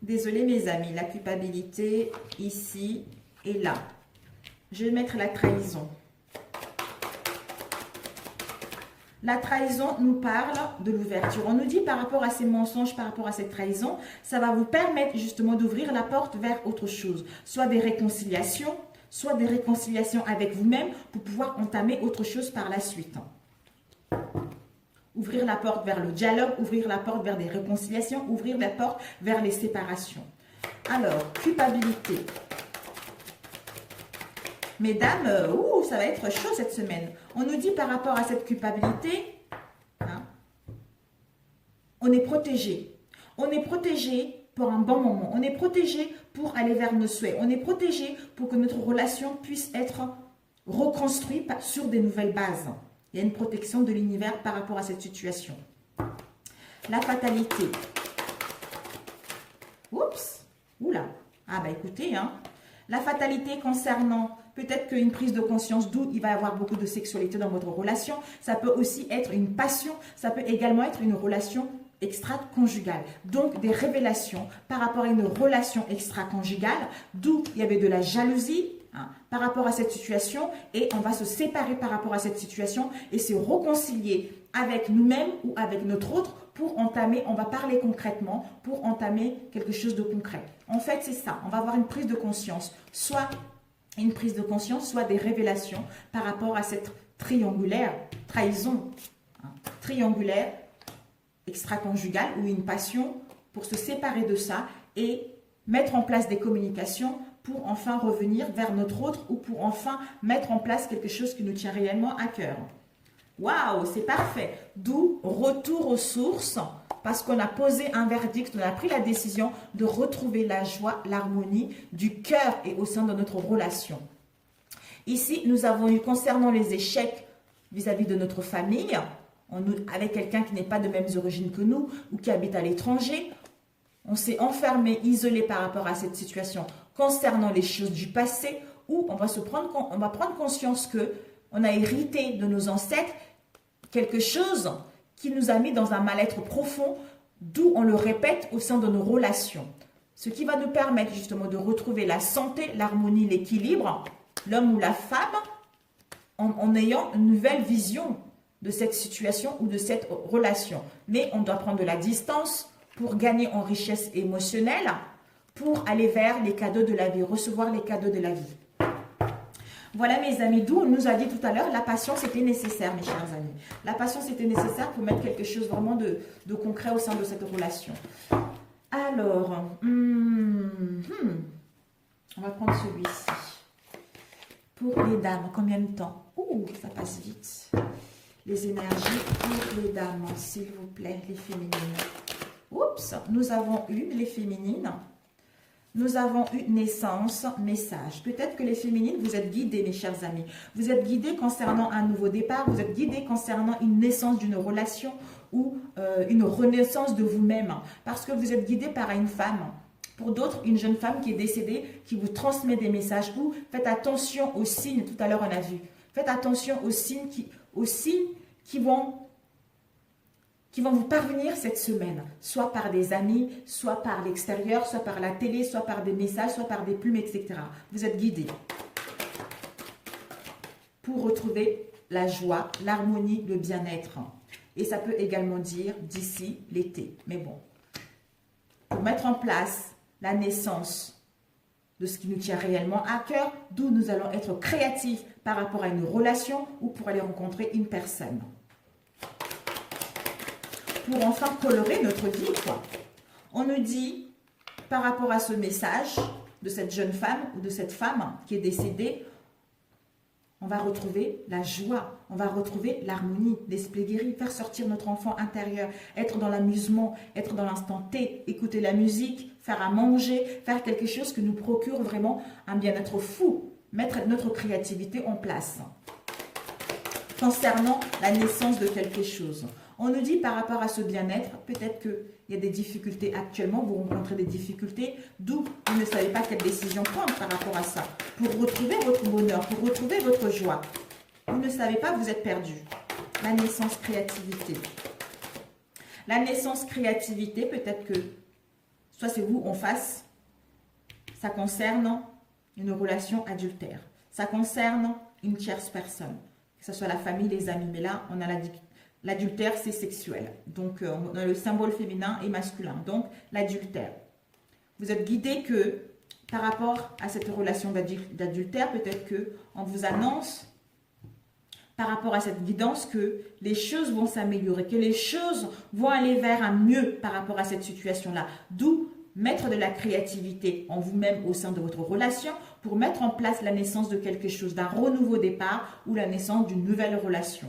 désolée mes amis, la culpabilité ici et là. Je vais mettre la trahison. La trahison nous parle de l'ouverture. On nous dit par rapport à ces mensonges, par rapport à cette trahison, ça va vous permettre justement d'ouvrir la porte vers autre chose. Soit des réconciliations avec vous-même pour pouvoir entamer autre chose par la suite. Ouvrir la porte vers le dialogue, ouvrir la porte vers des réconciliations, ouvrir la porte vers les séparations. Alors, culpabilité. Mesdames, ça va être chaud cette semaine. On nous dit par rapport à cette culpabilité, hein, on est protégé. On est protégé pour un bon moment. On est protégé pour aller vers nos souhaits. On est protégé pour que notre relation puisse être reconstruite sur des nouvelles bases. Il y a une protection de l'univers par rapport à cette situation. La fatalité. Oups, oula. Ah bah écoutez, hein. La fatalité concernant peut-être qu'une prise de conscience d'où il va y avoir beaucoup de sexualité dans votre relation. Ça peut aussi être une passion. Ça peut également être une relation extra-conjugale. Donc, des révélations par rapport à une relation extra-conjugale, d'où il y avait de la jalousie, hein, par rapport à cette situation, et on va se séparer par rapport à cette situation et se réconcilier avec nous-mêmes ou avec notre autre pour entamer, on va parler concrètement, pour entamer quelque chose de concret. En fait, c'est ça, on va avoir une prise de conscience, soit une prise de conscience, soit des révélations par rapport à cette triangulaire, trahison, hein, triangulaire, extra-conjugale ou une passion, pour se séparer de ça et mettre en place des communications pour enfin revenir vers notre autre ou pour enfin mettre en place quelque chose qui nous tient réellement à cœur. Waouh, c'est parfait. D'où retour aux sources, parce qu'on a posé un verdict, on a pris la décision de retrouver la joie, l'harmonie du cœur et au sein de notre relation. Ici, nous avons eu concernant les échecs vis-à-vis de notre famille, avec quelqu'un qui n'est pas de mêmes origines que nous ou qui habite à l'étranger. On s'est enfermé, isolé par rapport à cette situation concernant les choses du passé, où on va prendre conscience que on a hérité de nos ancêtres quelque chose qui nous a mis dans un mal-être profond, d'où on le répète au sein de nos relations. Ce qui va nous permettre justement de retrouver la santé, l'harmonie, l'équilibre, l'homme ou la femme, en ayant une nouvelle vision de cette situation ou de cette relation. Mais on doit prendre de la distance pour gagner en richesse émotionnelle, pour aller vers les cadeaux de la vie, recevoir les cadeaux de la vie. Voilà mes amis, d'où on nous a dit tout à l'heure, la patience était nécessaire mes chers amis. La patience était nécessaire pour mettre quelque chose vraiment de concret au sein de cette relation. Alors, on va prendre celui-ci. Pour les dames, combien de temps? Ouh, ça passe vite. Les énergies pour les dames, s'il vous plaît, les féminines. Oups, nous avons eu les féminines. Nous avons eu naissance, message. Peut-être que les féminines, vous êtes guidées, mes chers amis. Vous êtes guidées concernant un nouveau départ. Vous êtes guidées concernant une naissance d'une relation ou une renaissance de vous-même. Parce que vous êtes guidées par une femme. Pour d'autres, une jeune femme qui est décédée, qui vous transmet des messages. Ou faites attention aux signes, tout à l'heure on a vu. Faites attention aux signes qui vont qui vont vous parvenir cette semaine, soit par des amis, soit par l'extérieur, soit par la télé, soit par des messages, soit par des plumes, etc. Vous êtes guidés pour retrouver la joie, l'harmonie, le bien-être. Et ça peut également dire d'ici l'été. Mais bon, pour mettre en place la naissance de ce qui nous tient réellement à cœur, d'où nous allons être créatifs par rapport à une relation ou pour aller rencontrer une personne. Pour enfin colorer notre vie, quoi. On nous dit, par rapport à ce message de cette jeune femme ou de cette femme qui est décédée, on va retrouver la joie, on va retrouver l'harmonie, l'esprit guéri, faire sortir notre enfant intérieur, être dans l'amusement, être dans l'instant T, écouter la musique, faire à manger, faire quelque chose qui nous procure vraiment un bien-être fou, mettre notre créativité en place. Concernant la naissance de quelque chose, on nous dit par rapport à ce bien-être, peut-être qu'il y a des difficultés actuellement, vous rencontrez des difficultés, d'où vous ne savez pas quelle décision prendre par rapport à ça. Pour retrouver votre bonheur, pour retrouver votre joie, vous ne savez pas, vous êtes perdu. La naissance créativité. La naissance créativité, peut-être que, soit c'est vous en face, ça concerne une relation adultère. Ça concerne une tierce personne, que ce soit la famille, les amis. Mais là, on a l'adultère, c'est sexuel. Donc, on a le symbole féminin et masculin. Donc, l'adultère. Vous êtes guidé que, par rapport à cette relation d'adultère, peut-être qu'on vous annonce, par rapport à cette guidance, que les choses vont s'améliorer, que les choses vont aller vers un mieux par rapport à cette situation-là. D'où mettre de la créativité en vous-même au sein de votre relation pour mettre en place la naissance de quelque chose, d'un renouveau départ ou la naissance d'une nouvelle relation.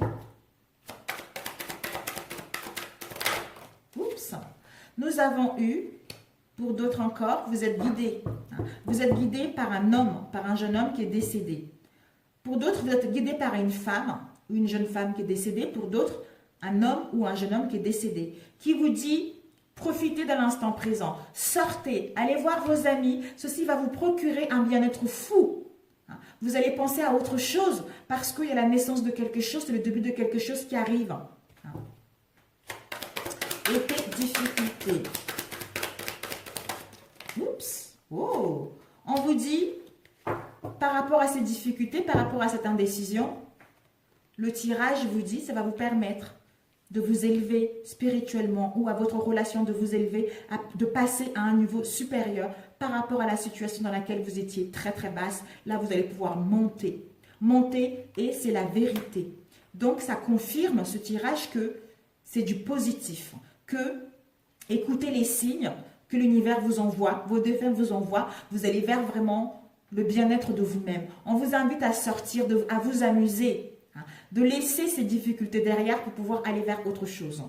Oups. Nous avons eu, pour d'autres encore, vous êtes guidés. Vous êtes guidés par un homme, par un jeune homme qui est décédé. Pour d'autres, vous êtes guidés par une femme ou une jeune femme qui est décédée. Pour d'autres, un homme ou un jeune homme qui est décédé. Qui vous dit, profitez de l'instant présent. Sortez, allez voir vos amis. Ceci va vous procurer un bien-être fou. Vous allez penser à autre chose parce qu'il y a la naissance de quelque chose, c'est le début de quelque chose qui arrive. Été, difficulté. Oups. Oh. On vous dit, par rapport à ces difficultés, par rapport à cette indécision, le tirage vous dit, ça va vous permettre de vous élever spirituellement ou à votre relation, de vous élever, de passer à un niveau supérieur par rapport à la situation dans laquelle vous étiez très très basse. Là, vous allez pouvoir monter. Monter et c'est la vérité. Donc, ça confirme ce tirage que c'est du positif. Que écoutez les signes que l'univers vous envoie, vos défunts vous envoient, vous allez vers vraiment le bien-être de vous-même. On vous invite à sortir, à vous amuser, de laisser ces difficultés derrière pour pouvoir aller vers autre chose.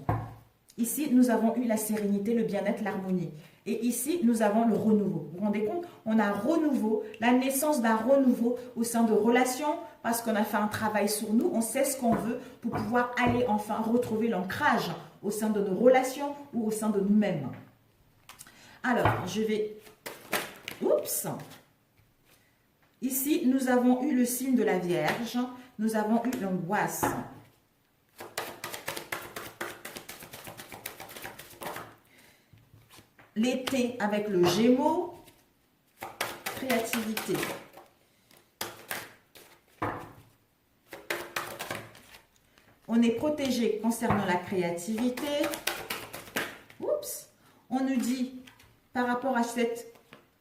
Ici, nous avons eu la sérénité, le bien-être, l'harmonie. Et ici, nous avons le renouveau. Vous vous rendez compte? On a un renouveau, la naissance d'un renouveau au sein de relations, parce qu'on a fait un travail sur nous, on sait ce qu'on veut pour pouvoir aller enfin retrouver l'ancrage au sein de nos relations ou au sein de nous-mêmes. Alors, je vais... Oups! Ici, nous avons eu le signe de la Vierge. Nous avons eu l'angoisse. L'été avec le Gémeaux. Créativité. On est protégé concernant la créativité. Oups! On nous dit, par rapport à cette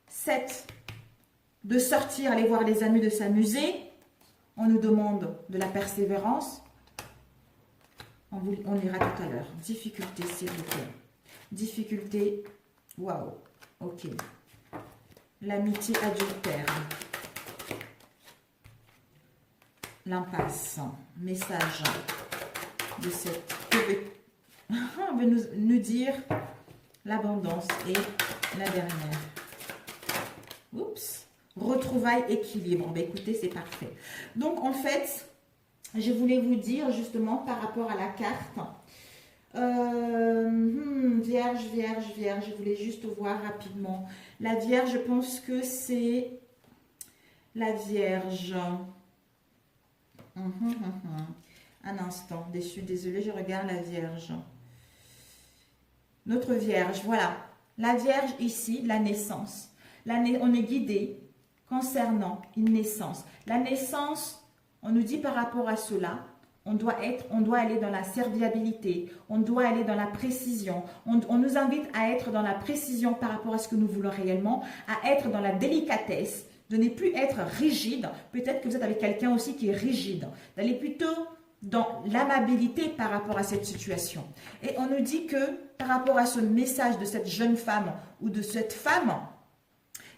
7, de sortir, aller voir les amis, de s'amuser. On nous demande de la persévérance. On lira tout à l'heure. Difficulté, s'il vous plaît. Difficulté, waouh, ok. L'amitié adultère. L'impasse. Message de cette... On veut nous dire l'abondance et la dernière. Oups. Retrouvailles, équilibre. Ben, écoutez, c'est parfait. Donc, en fait, je voulais vous dire justement par rapport à la carte. Vierge, Vierge, Vierge. Je voulais juste voir rapidement. La Vierge, je pense que c'est la Vierge. Un instant. Désolée, je regarde la Vierge. Notre Vierge, voilà. La Vierge ici, la naissance. On est guidé concernant une naissance. La naissance, on nous dit par rapport à cela, on doit aller dans la serviabilité, on doit aller dans la précision. On nous invite à être dans la précision par rapport à ce que nous voulons réellement, à être dans la délicatesse, de ne plus être rigide. Peut-être que vous êtes avec quelqu'un aussi qui est rigide. D'aller plutôt dans l'amabilité par rapport à cette situation. Et on nous dit que par rapport à ce message de cette jeune femme ou de cette femme,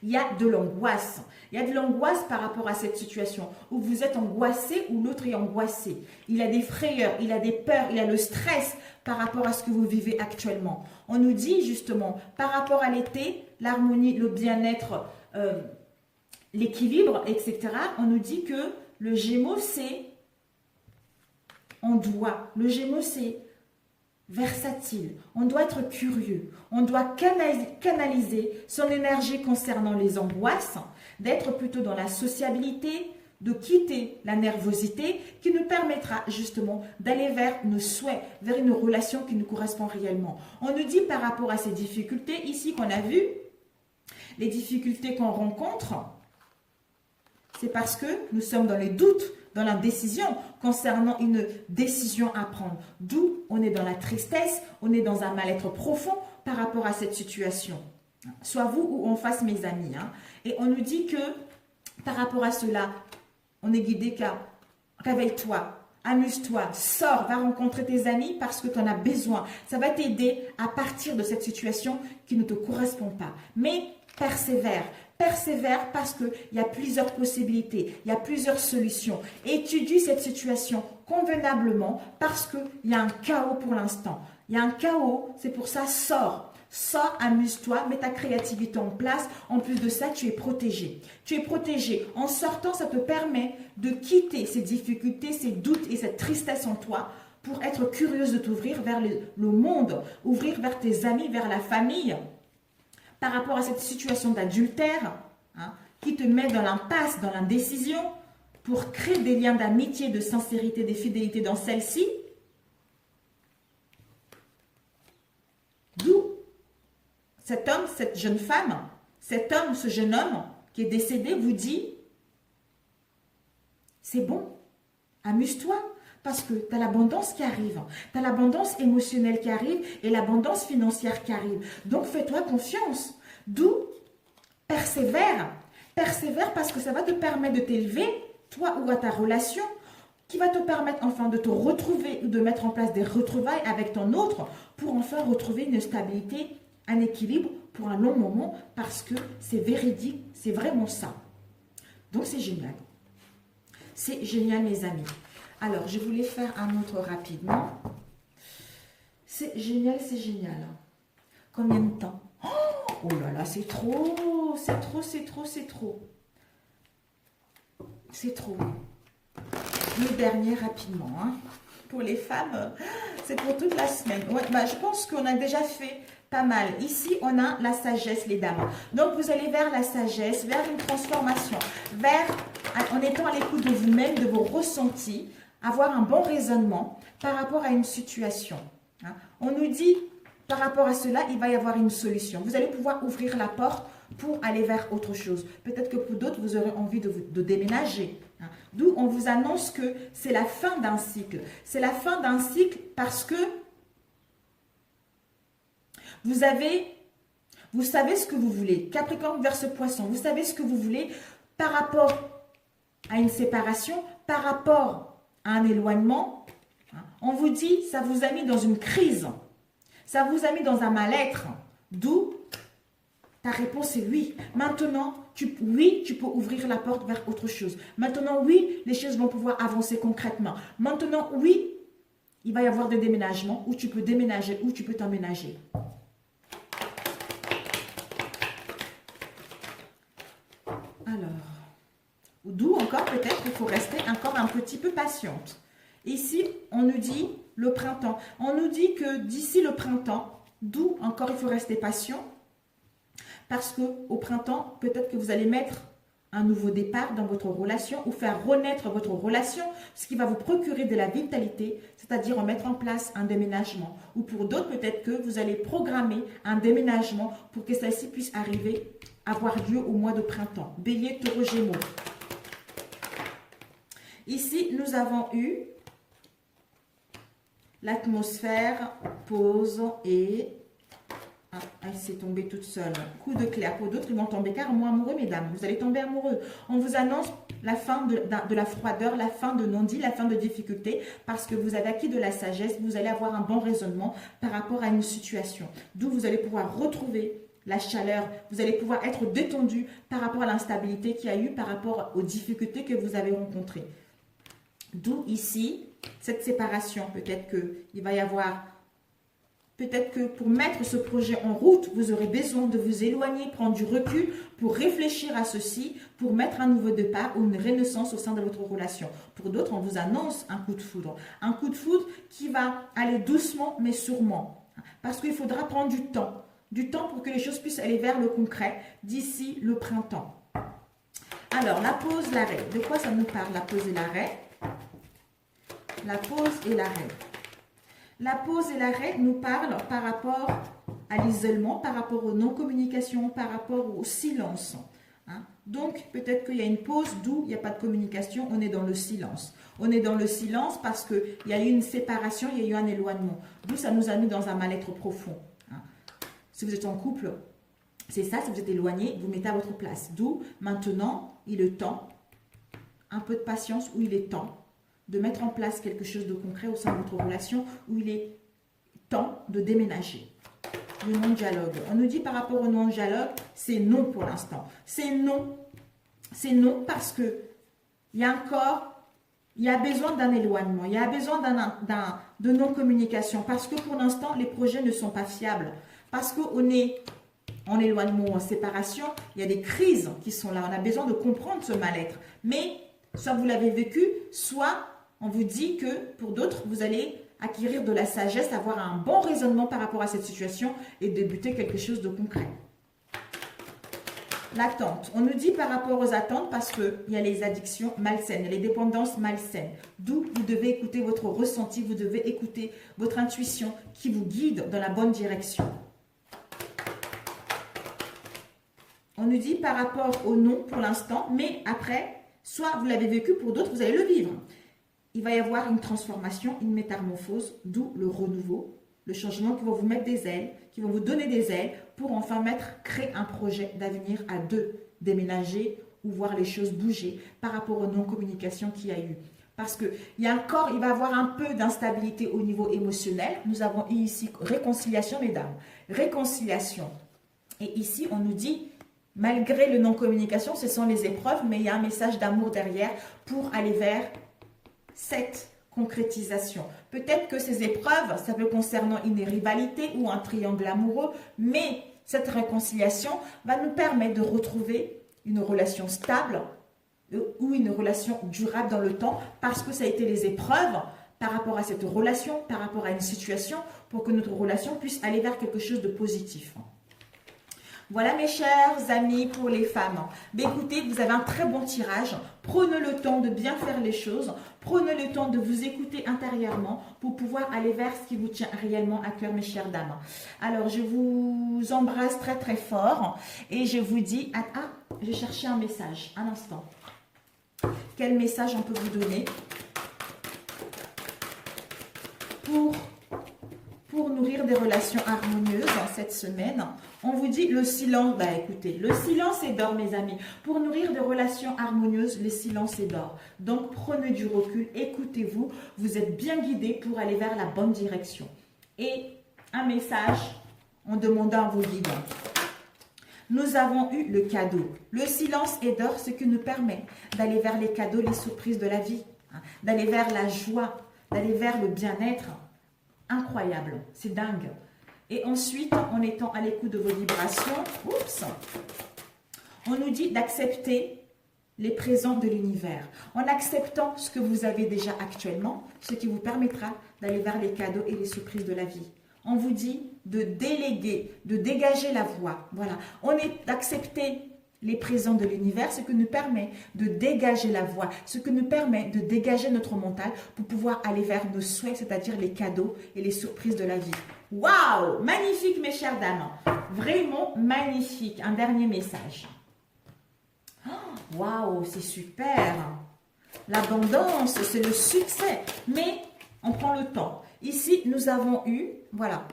il y a de l'angoisse. Il y a de l'angoisse par rapport à cette situation où vous êtes angoissé ou l'autre est angoissé. Il a des frayeurs, il a des peurs, il a le stress par rapport à ce que vous vivez actuellement. On nous dit justement, par rapport à l'été, l'harmonie, le bien-être, l'équilibre, etc. On nous dit que le Gémeaux, c'est on doit. Le Gémeaux, c'est versatile. On doit être curieux. On doit canaliser son énergie concernant les angoisses, d'être plutôt dans la sociabilité, de quitter la nervosité qui nous permettra justement d'aller vers nos souhaits, vers une relation qui nous correspond réellement. On nous dit par rapport à ces difficultés ici qu'on a vues, les difficultés qu'on rencontre, c'est parce que nous sommes dans les doutes, dans l'indécision concernant une décision à prendre. D'où on est dans la tristesse, on est dans un mal-être profond par rapport à cette situation. Soit vous ou en face mes amis. Hein. Et on nous dit que par rapport à cela, on est guidé qu'à réveille-toi, amuse-toi, sors, va rencontrer tes amis parce que tu en as besoin. Ça va t'aider à partir de cette situation qui ne te correspond pas. Mais persévère. Persévère parce qu'il y a plusieurs possibilités, il y a plusieurs solutions. Étudie cette situation convenablement parce qu'il y a un chaos pour l'instant. Il y a un chaos, c'est pour ça, sors. Sors, amuse-toi, mets ta créativité en place. En plus de ça, tu es protégé. Tu es protégé. En sortant, ça te permet de quitter ces difficultés, ces doutes et cette tristesse en toi pour être curieuse de t'ouvrir vers le monde, ouvrir vers tes amis, vers la famille. Par rapport à cette situation d'adultère, hein, qui te met dans l'impasse, dans l'indécision, pour créer des liens d'amitié, de sincérité, de fidélité dans celle-ci. D'où cet homme, cette jeune femme, cet homme, ce jeune homme qui est décédé vous dit, c'est bon, amuse-toi. Parce que tu as l'abondance qui arrive, tu as l'abondance émotionnelle qui arrive et l'abondance financière qui arrive. Donc, fais-toi confiance. D'où persévère. Persévère parce que ça va te permettre de t'élever, toi ou à ta relation, qui va te permettre enfin de te retrouver ou de mettre en place des retrouvailles avec ton autre pour enfin retrouver une stabilité, un équilibre pour un long moment parce que c'est véridique, c'est vraiment ça. Donc, c'est génial. C'est génial, mes amis. Alors, je voulais faire un autre rapidement. C'est génial, c'est génial. Combien de temps? Oh là là, c'est trop, c'est trop, c'est trop, c'est trop. C'est trop. Le dernier rapidement. Hein. Pour les femmes, c'est pour toute la semaine. Ouais, bah, je pense qu'on a déjà fait pas mal. Ici, on a la sagesse, les dames. Donc, vous allez vers la sagesse, vers une transformation, en étant à l'écoute de vous-même, de vos ressentis, avoir un bon raisonnement par rapport à une situation. Hein. On nous dit, par rapport à cela, il va y avoir une solution. Vous allez pouvoir ouvrir la porte pour aller vers autre chose. Peut-être que pour d'autres, vous aurez envie de déménager. Hein. D'où on vous annonce que c'est la fin d'un cycle. C'est la fin d'un cycle parce que vous savez ce que vous voulez. Capricorne verse Poisson, vous savez ce que vous voulez par rapport à une séparation, par rapport à un éloignement. On vous dit, ça vous a mis dans une crise. Ça vous a mis dans un mal-être. D'où ta réponse est oui. Maintenant, oui, tu peux ouvrir la porte vers autre chose. Maintenant, oui, les choses vont pouvoir avancer concrètement. Maintenant, oui, il va y avoir des déménagements où tu peux déménager, où tu peux t'emménager. D'où encore peut-être il faut rester encore un petit peu patiente. Ici, on nous dit le printemps. On nous dit que d'ici le printemps, d'où encore il faut rester patient. Parce qu'au printemps, peut-être que vous allez mettre un nouveau départ dans votre relation ou faire renaître votre relation, ce qui va vous procurer de la vitalité, c'est-à-dire en mettre en place un déménagement. Ou pour d'autres, peut-être que vous allez programmer un déménagement pour que celle-ci puisse arriver, avoir lieu au mois de printemps. Bélier, Taureau, Gémeaux. Ici, nous avons eu l'atmosphère, pause et... Ah, elle s'est tombée toute seule. Coup de clair. Pour d'autres, ils vont tomber carrément amoureux, mesdames. Vous allez tomber amoureux. On vous annonce la fin de la froideur, la fin de non-dit, la fin de difficulté, parce que vous avez acquis de la sagesse. Vous allez avoir un bon raisonnement par rapport à une situation. D'où vous allez pouvoir retrouver la chaleur. Vous allez pouvoir être détendu par rapport à l'instabilité qu'il y a eu, par rapport aux difficultés que vous avez rencontrées. D'où ici, cette séparation. Peut-être qu'il va y avoir... Peut-être que pour mettre ce projet en route, vous aurez besoin de vous éloigner, prendre du recul pour réfléchir à ceci, pour mettre un nouveau départ ou une renaissance au sein de votre relation. Pour d'autres, on vous annonce un coup de foudre. Un coup de foudre qui va aller doucement mais sûrement. Parce qu'il faudra prendre du temps. Du temps pour que les choses puissent aller vers le concret d'ici le printemps. Alors, la pause, l'arrêt. De quoi ça nous parle, la pause et l'arrêt? La pause et l'arrêt. La pause et l'arrêt nous parlent par rapport à l'isolement, par rapport aux non-communications, par rapport au silence. Hein? Donc, peut-être qu'il y a une pause, d'où il n'y a pas de communication, on est dans le silence. On est dans le silence parce qu'il y a eu une séparation, il y a eu un éloignement. D'où ça nous a mis dans un mal-être profond. Hein? Si vous êtes en couple, c'est ça, si vous êtes éloigné, vous mettez à votre place. D'où, maintenant, il est temps, un peu de patience, où il est temps de mettre en place quelque chose de concret au sein de votre relation, où il est temps de déménager. Le non-dialogue. On nous dit par rapport au non-dialogue, c'est non pour l'instant. C'est non parce que il y a encore, il y a besoin d'un éloignement, il y a besoin de non-communication, parce que pour l'instant, les projets ne sont pas fiables. Parce qu'on est en éloignement ou en séparation, il y a des crises qui sont là. On a besoin de comprendre ce mal-être. Mais soit vous l'avez vécu, soit on vous dit que pour d'autres, vous allez acquérir de la sagesse, avoir un bon raisonnement par rapport à cette situation et débuter quelque chose de concret. L'attente. On nous dit par rapport aux attentes parce qu'il y a les addictions malsaines, les dépendances malsaines. D'où vous devez écouter votre ressenti, vous devez écouter votre intuition qui vous guide dans la bonne direction. On nous dit par rapport au non pour l'instant, mais après, soit vous l'avez vécu, pour d'autres, vous allez le vivre. Il va y avoir une transformation, une métamorphose, d'où le renouveau, le changement qui va vous mettre des ailes, qui vont vous donner des ailes pour enfin créer un projet d'avenir à deux, déménager ou voir les choses bouger par rapport aux non-communications qu'il y a eu. Parce qu'il y a encore, il va y avoir un peu d'instabilité au niveau émotionnel. Nous avons ici réconciliation, mesdames. Réconciliation. Et ici, on nous dit, malgré le non-communication, ce sont les épreuves, mais il y a un message d'amour derrière pour aller vers cette concrétisation. Peut-être que ces épreuves, ça peut concerner une rivalité ou un triangle amoureux, mais cette réconciliation va nous permettre de retrouver une relation stable ou une relation durable dans le temps parce que ça a été les épreuves par rapport à cette relation, par rapport à une situation pour que notre relation puisse aller vers quelque chose de positif. Voilà mes chers amis pour les femmes. Mais écoutez, vous avez un très bon tirage. Prenez le temps de bien faire les choses. Prenez le temps de vous écouter intérieurement pour pouvoir aller vers ce qui vous tient réellement à cœur, mes chères dames. Alors, je vous embrasse très très fort et je vous dis... Ah, j'ai cherché un message. Un instant. Quel message on peut vous donner pour nourrir des relations harmonieuses en cette semaine? On vous dit le silence. Bah écoutez, le silence est d'or, mes amis. Pour nourrir des relations harmonieuses, le silence est d'or. Donc prenez du recul, écoutez-vous. Vous êtes bien guidés pour aller vers la bonne direction. Et un message en demandant à vos guides. Nous avons eu le cadeau. Le silence est d'or, ce qui nous permet d'aller vers les cadeaux, les surprises de la vie, d'aller vers la joie, d'aller vers le bien-être. Incroyable, c'est dingue. Et ensuite, en étant à l'écoute de vos vibrations, on nous dit d'accepter les présents de l'univers. En acceptant ce que vous avez déjà actuellement, ce qui vous permettra d'aller vers les cadeaux et les surprises de la vie. On vous dit de déléguer, de dégager la voie. Voilà. On est d'accepter les présents de l'univers, ce qui nous permet de dégager la voie, ce qui nous permet de dégager notre mental pour pouvoir aller vers nos souhaits, c'est-à-dire les cadeaux et les surprises de la vie. Waouh! Magnifique, mes chères dames. Vraiment magnifique. Un dernier message. Waouh, c'est super. L'abondance, c'est le succès. Mais on prend le temps. Ici, nous avons eu, voilà.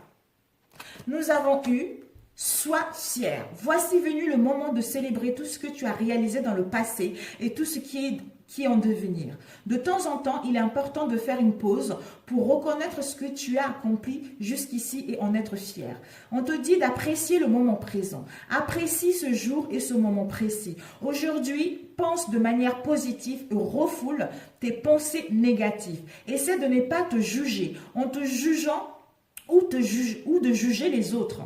Nous avons eu, sois fier. Voici venu le moment de célébrer tout ce que tu as réalisé dans le passé et tout ce qui est en devenir. De temps en temps, il est important de faire une pause pour reconnaître ce que tu as accompli jusqu'ici et en être fier. On te dit d'apprécier le moment présent. Apprécie ce jour et ce moment précis. Aujourd'hui, pense de manière positive et refoule tes pensées négatives. Essaie de ne pas te juger en te jugeant ou de juger les autres.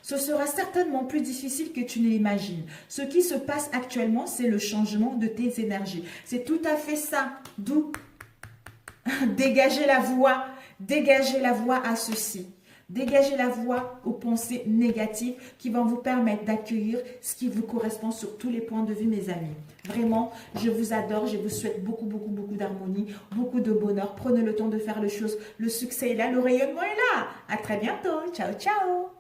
Ce sera certainement plus difficile que tu ne l'imagines. Ce qui se passe actuellement, c'est le changement de tes énergies. C'est tout à fait ça. D'où dégager la voie à ceci. Dégagez la voie aux pensées négatives qui vont vous permettre d'accueillir ce qui vous correspond sur tous les points de vue, mes amis. Vraiment, je vous adore, je vous souhaite beaucoup d'harmonie, beaucoup de bonheur. Prenez le temps de faire les choses. Le succès est là, le rayonnement est là. À très bientôt. Ciao, ciao.